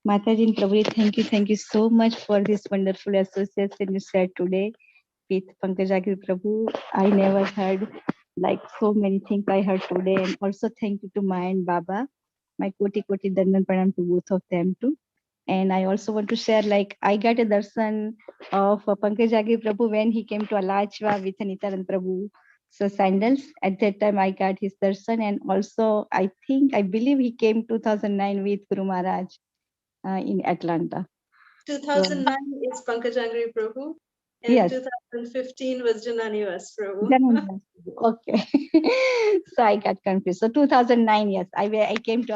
Mataji and Prabhuji, thank you so much for this wonderful association you said today with Pankajanghri Prabhu. I never heard like so many things I heard today, and also thank you to Ma and Baba. My koti dandan pranam to both of them too. And I also want to share, like, I got a darshan of Pankajanghri Prabhu when he came to Alachwa with Nityananda Prabhu. So sandals, at that time I got his darshan, and also I believe he came 2009 with Guru Maharaj in Atlanta. 2009 is Pankajanghri Prabhu, and Yes. 2015 was Jananivas Prabhu. Okay. So I got confused. So 2009, yes, I came to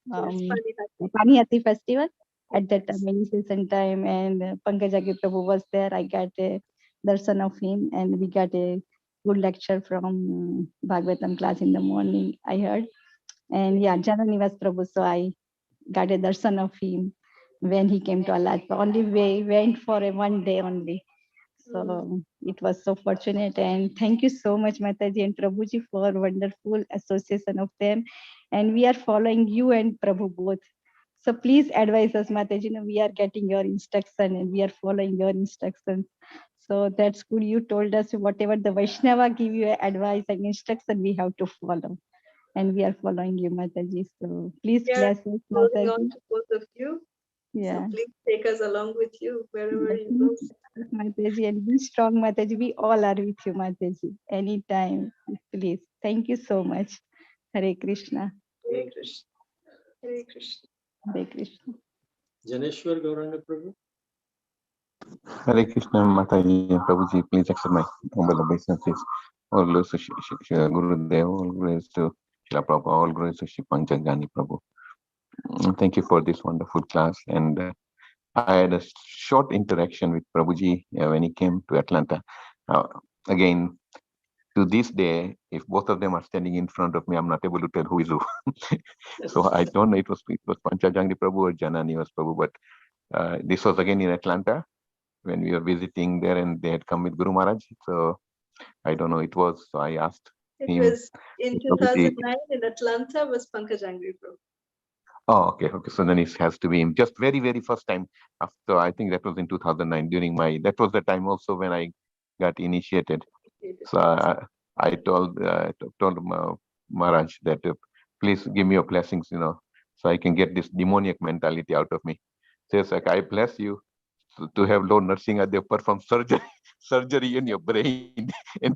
Panihati festival at that time, initiation time, and Pankajanghri Prabhu was there. I got a darshan of him, and we got a good lecture from Bhagavatam class in the morning, I heard. And yeah, Jananivas Prabhu, so I got a darshan of him when he came to Alaj. Only we went for a 1 day only. So it was so fortunate, and thank you so much, Mataji and Prabhuji, for wonderful association of them. And we are following you and Prabhu both. So please advise us, Mataji. We are getting your instruction and we are following your instructions. So that's good. You told us whatever the Vaishnava give you advice and instruction, we have to follow. And we are following you, Mataji. So please bless us, Holding Mataji. on to both of you. Yeah. So please take us along with you wherever you go. Mataji, and be strong, Mataji. We all are with you, Mataji. Anytime, please. Thank you so much. Hare Krishna. Hare Krishna. Hare Krishna. Hare Krishna. Janeshwar Gauranga Prabhu. Hare Krishna Mataji and Prabhuji, please accept my humble obeisances. All glories to Gurudev, all glories to Srila Prabhupada, all glories to Sri Pankajanghri Prabhu. Thank you for this wonderful class. And I had a short interaction with Prabhuji when he came to Atlanta. Again, to this day, if both of them are standing in front of me, I'm not able to tell who is who. So I don't know it was Pankajanghri Prabhu or Jananivas Prabhu, but this was again in Atlanta when we were visiting there, and they had come with Guru Maharaj. So I don't know it was. So I asked him. It was in 2009 in Atlanta was Pankajanghri Prabhu. Oh, okay. So then it has to be him. Just very, very first time after, I think that was in 2009 during that was the time also when I got initiated. So I told Maharaj that please give me your blessings, so I can get this demoniac mentality out of me. Says like, I bless you to have low nursing, they perform surgery in your brain and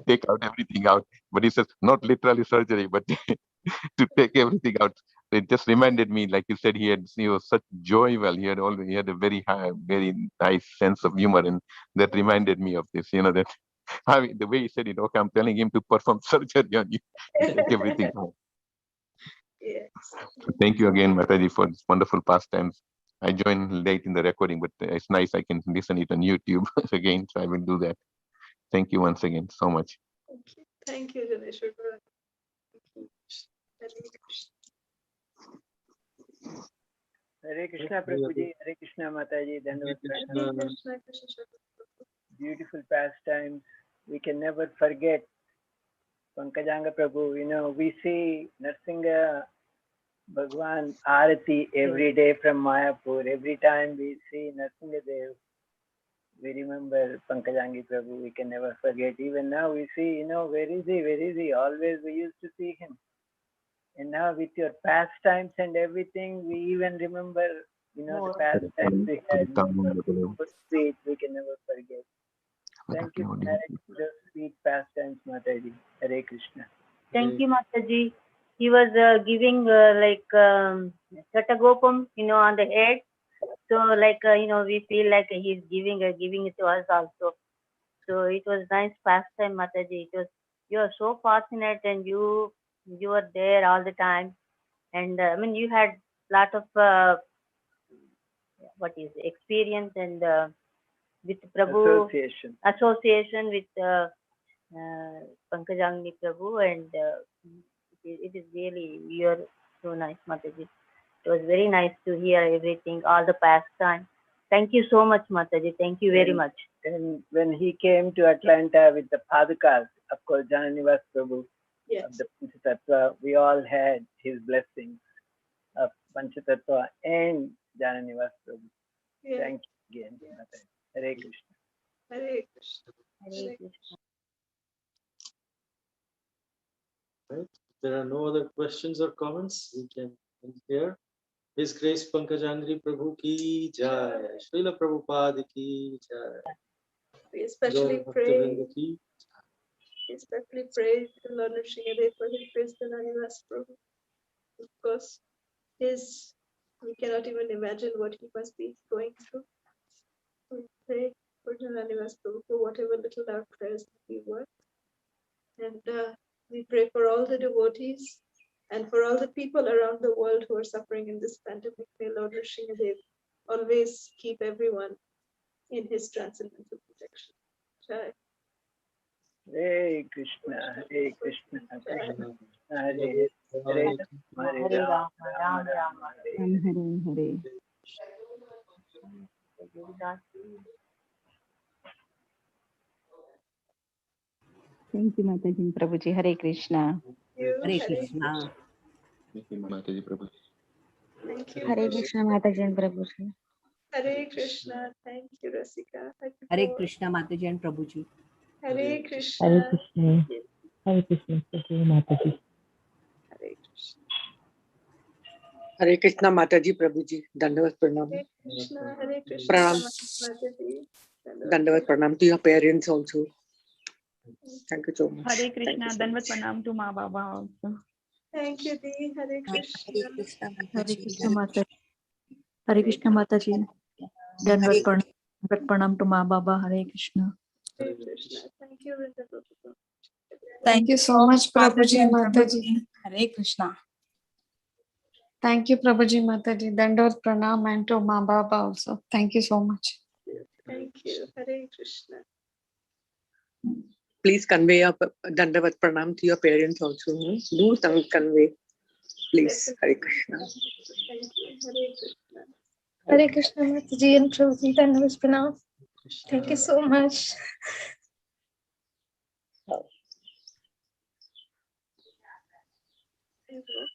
take out everything out. But he says not literally surgery, but to take everything out. It just reminded me, like you said, he was such jovial. He had a very very nice sense of humor, and that reminded me of this. That I mean, the way he said it. Okay, I'm telling him to perform surgery on you, take everything out. Yes. So thank you again, Mataji, for this wonderful pastimes. I joined late in the recording, but it's nice. I can listen it on YouTube again, so I will do that. Thank you once again so much. Thank you, Janeshwar. Hare Krishna, Prabhuji. Hare Krishna, Mataji. Dandavad. Beautiful pastimes. We can never forget Pankajanghri Prabhu. You know, we see Narsingha Bhagwan Arati every day from Mayapur. Every time we see Narsingha Dev, we remember Pankajanghri Prabhu. We can never forget. Even now we see, you know, where is he? Where is he? Always we used to see him. And now with your pastimes and everything, we even remember, you know, the pastimes we had. Sweet, we can never forget. Thank you for the sweet pastimes, Mataji. Hare Krishna. Thank you, Mataji. He was giving Chatagopam, you know, on the head. So like, you know, we feel like he's giving it to us also. So it was nice pastime, Mataji. You are so fortunate, and you were there all the time. And I mean, you had lot of experience and with Prabhu association with Pankajanghri Prabhu, and it is really, you are so nice, Mataji. It was very nice to hear everything, all the pastime. Thank you so much, Mataji. Thank you very much. And when he came to Atlanta with the Padukas, of course, Jananivas Prabhu of the Panchatattva, we all had his blessings of Panchatattva and Jananivas Prabhu. Yeah. Thank you again, Mataji. Hare Krishna. Hare Krishna. Hare Krishna. Right. There are no other questions or comments. We can end here. His Grace Pankajanghri Prabhu ki jai. Srila Prabhupada ki jai. We especially pray to Lord Nrsimhadev for his grace to Jananivas Prabhu. Of course, we cannot even imagine what he must be going through. We pray for Jananivas Prabhu for whatever little our prayers we work. And we pray for all the devotees and for all the people around the world who are suffering in this pandemic. May Lord Nrsimhadev always keep everyone in his transcendental protection. Jai. Hare Krishna, Hare Krishna, Krishna Hare Hare, Hare Rama, Rama Rama, Hare. Thank you, Mataji Prabhuji. Hare Krishna. Hare Krishna. Thank you, Mataji Prabhu. Thank you. Hare Krishna, Mataji Prabhuji. Hare Krishna. Thank you, Rasika. Hare Krishna, Mataji and Prabhuji. Hare Krishna. Hare Krishna. Hare Krishna, Mataji. Hare Krishna. Hare Krishna, Mataji Prabhuji. Dandavat Pranam. Hare Krishna. Hare Krishna. Pranam. Mataji. Dandavat Pranam to your parents also. Thank you so much. Hare Krishna. Dandavat Pranam to Ma Baba also. Thank you, Dee. Hare Krishna. Hare Krishna Mataji. Hare Krishna Mataji. Dandavat Pranam to Ma Baba. Hare Krishna. Hare Krishna. Thank you, Vrinda Prabhu. Thank you so much, Prabhuji and Mataji. Hare Krishna. Thank you, Prabhuji, Mataji. Dandavat Pranam and to Ma Baba also. Thank you so much. Thank you. Hare Krishna. Please convey a Dandavat Pranam to your parents also. Do convey. Please. Hare Krishna. Thank you. Hare Hare Krishna. Krishna, Mataji and Prabhuji. Dandavat Pranam. Thank you so much. Thank you.